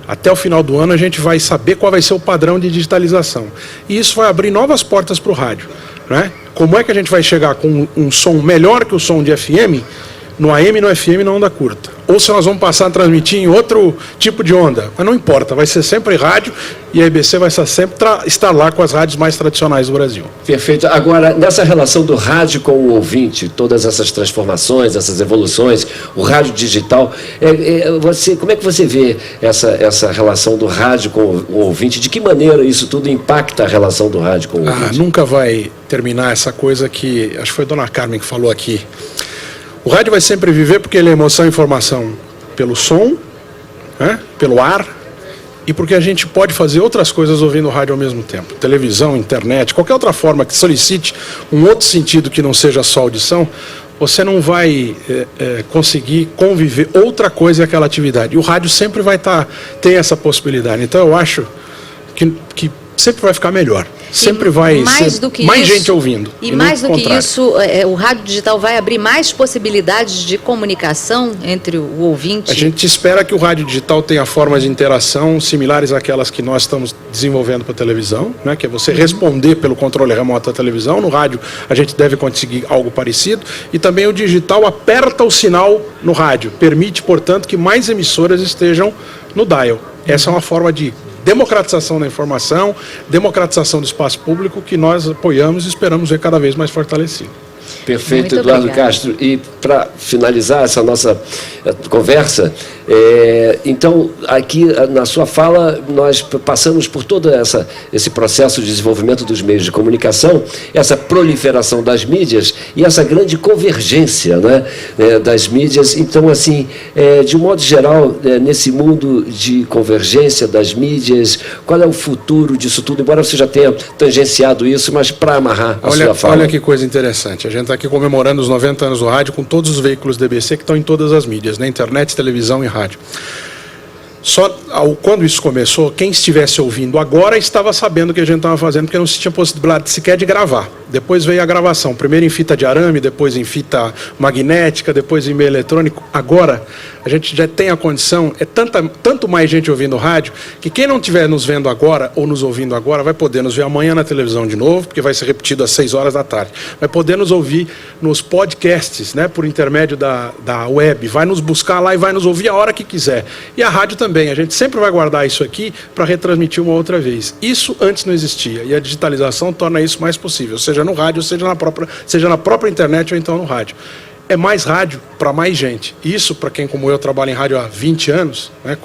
Até o final do ano a gente vai saber qual vai ser o padrão de digitalização. E isso vai abrir novas portas para o rádio, né? Como é que a gente vai chegar com um som melhor que o som de FM, no AM e no FM na onda curta? Ou se nós vamos passar a transmitir em outro tipo de onda? Mas não importa, vai ser sempre rádio e a EBC vai sempre estar lá com as rádios mais tradicionais do Brasil. Perfeito. Agora, nessa relação do rádio com o ouvinte, todas essas transformações, essas evoluções, o rádio digital, como é que você vê essa relação do rádio com o ouvinte? De que maneira isso tudo impacta a relação do rádio com o ouvinte? Nunca vai terminar essa coisa que, acho que foi a dona Carmen que falou aqui. O rádio vai sempre viver porque ele é emoção e informação pelo som, né, pelo ar, e porque a gente pode fazer outras coisas ouvindo o rádio ao mesmo tempo. Televisão, internet, qualquer outra forma que solicite um outro sentido que não seja só audição, você não vai conseguir conviver outra coisa que aquela atividade. E o rádio sempre vai ter essa possibilidade. Então eu acho que sempre vai ficar melhor. Sempre vai ser mais gente ouvindo. E mais do que isso, o rádio digital vai abrir mais possibilidades de comunicação entre o ouvinte? A gente espera que o rádio digital tenha formas de interação similares àquelas que nós estamos desenvolvendo para a televisão, né? Que é você responder pelo controle remoto da televisão. No rádio a gente deve conseguir algo parecido. E também o digital aperta o sinal no rádio. Permite, portanto, que mais emissoras estejam no dial. Essa é uma forma de democratização da informação, democratização do espaço público que nós apoiamos e esperamos ver cada vez mais fortalecido. Perfeito, Eduardo Castro. E para finalizar essa nossa conversa, então, aqui na sua fala, nós passamos por todo esse processo de desenvolvimento dos meios de comunicação, essa proliferação das mídias e essa grande convergência, né, das mídias. Então, assim, de um modo geral, nesse mundo de convergência das mídias, qual é o futuro disso tudo? Embora você já tenha tangenciado isso, mas para amarrar a sua fala. Olha que coisa interessante. A gente está aqui comemorando os 90 anos do rádio com todos os veículos da EBC que estão em todas as mídias, né? Internet, televisão e rádio. Quando isso começou, quem estivesse ouvindo agora estava sabendo o que a gente estava fazendo, porque não se tinha possibilidade sequer de gravar. Depois veio a gravação, primeiro em fita de arame, depois em fita magnética, depois em meio eletrônico. Agora, a gente já tem a condição, tanto mais gente ouvindo rádio, que quem não estiver nos vendo agora ou nos ouvindo agora, vai poder nos ver amanhã na televisão de novo, porque vai ser repetido às 6 horas da tarde. Vai poder nos ouvir nos podcasts, né, por intermédio da web, vai nos buscar lá e vai nos ouvir a hora que quiser. E a rádio também, a gente sempre vai guardar isso aqui para retransmitir uma outra vez. Isso antes não existia, e a digitalização torna isso mais possível, seja no rádio, seja na própria internet ou então no rádio. É mais rádio para mais gente. Isso, para quem como eu trabalho em rádio há 20 anos, né,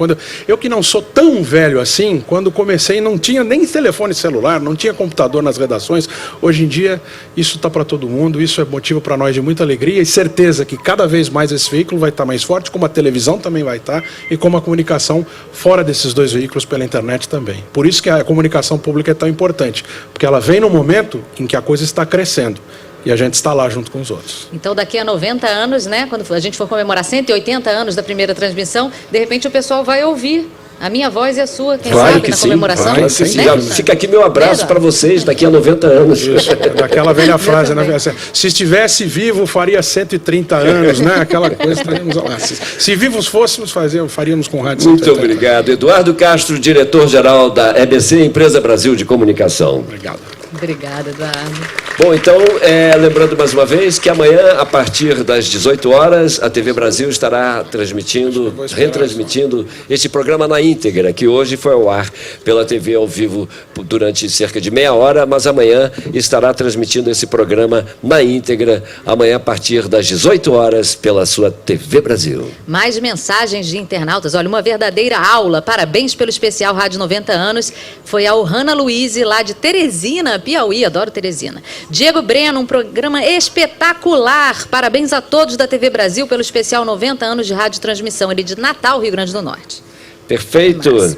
eu que não sou tão velho assim, quando comecei não tinha nem telefone celular, não tinha computador nas redações. Hoje em dia, isso está para todo mundo, isso é motivo para nós de muita alegria e certeza que cada vez mais esse veículo vai estar mais forte, como a televisão também vai estar, e como a comunicação fora desses dois veículos pela internet também. Por isso que a comunicação pública é tão importante, porque ela vem no momento em que a coisa está crescendo. E a gente está lá junto com os outros. Então, daqui a 90 anos, né, quando a gente for comemorar 180 anos da primeira transmissão, de repente o pessoal vai ouvir a minha voz e a sua, quem sabe, na comemoração. Vai, sim. Fica aqui meu abraço para vocês daqui a 90 anos. Isso, daquela velha frase, né? Se estivesse vivo, faria 130 anos, né? Aquela coisa. Se vivos fôssemos, faríamos com rádio. Muito obrigado. Eduardo Castro, diretor-geral da EBC, Empresa Brasil de Comunicação. Obrigado. Obrigada, Eduardo. Bom, então, lembrando mais uma vez que amanhã, a partir das 18 horas, a TV Brasil estará retransmitindo este programa na íntegra, que hoje foi ao ar pela TV ao vivo durante cerca de meia hora, mas amanhã estará transmitindo esse programa na íntegra, amanhã a partir das 18 horas, pela sua TV Brasil. Mais mensagens de internautas. Olha, uma verdadeira aula. Parabéns pelo especial Rádio 90 anos. Foi a Ohana Luiz, lá de Teresina, Piauí. Adoro Teresina. Diego Breno, um programa espetacular. Parabéns a todos da TV Brasil pelo especial 90 anos de rádio transmissão. Ele de Natal, Rio Grande do Norte. Perfeito.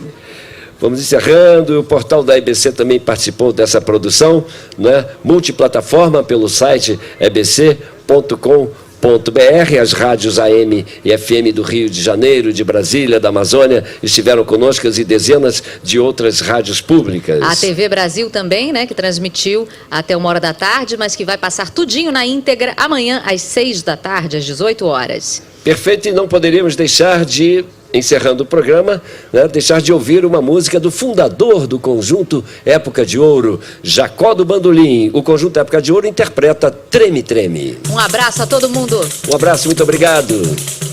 Vamos encerrando. O portal da EBC também participou dessa produção, né? Multiplataforma pelo site ebc.com.br. As rádios AM e FM do Rio de Janeiro, de Brasília, da Amazônia estiveram conosco e dezenas de outras rádios públicas. A TV Brasil também, né, que transmitiu até 1 hora da tarde, mas que vai passar tudinho na íntegra amanhã às 6 da tarde, às 18 horas. Perfeito, e não poderíamos deixar de, encerrando o programa, né, deixar de ouvir uma música do fundador do conjunto Época de Ouro, Jacó do Bandolim. O conjunto Época de Ouro interpreta Treme Treme. Um abraço a todo mundo. Um abraço, muito obrigado.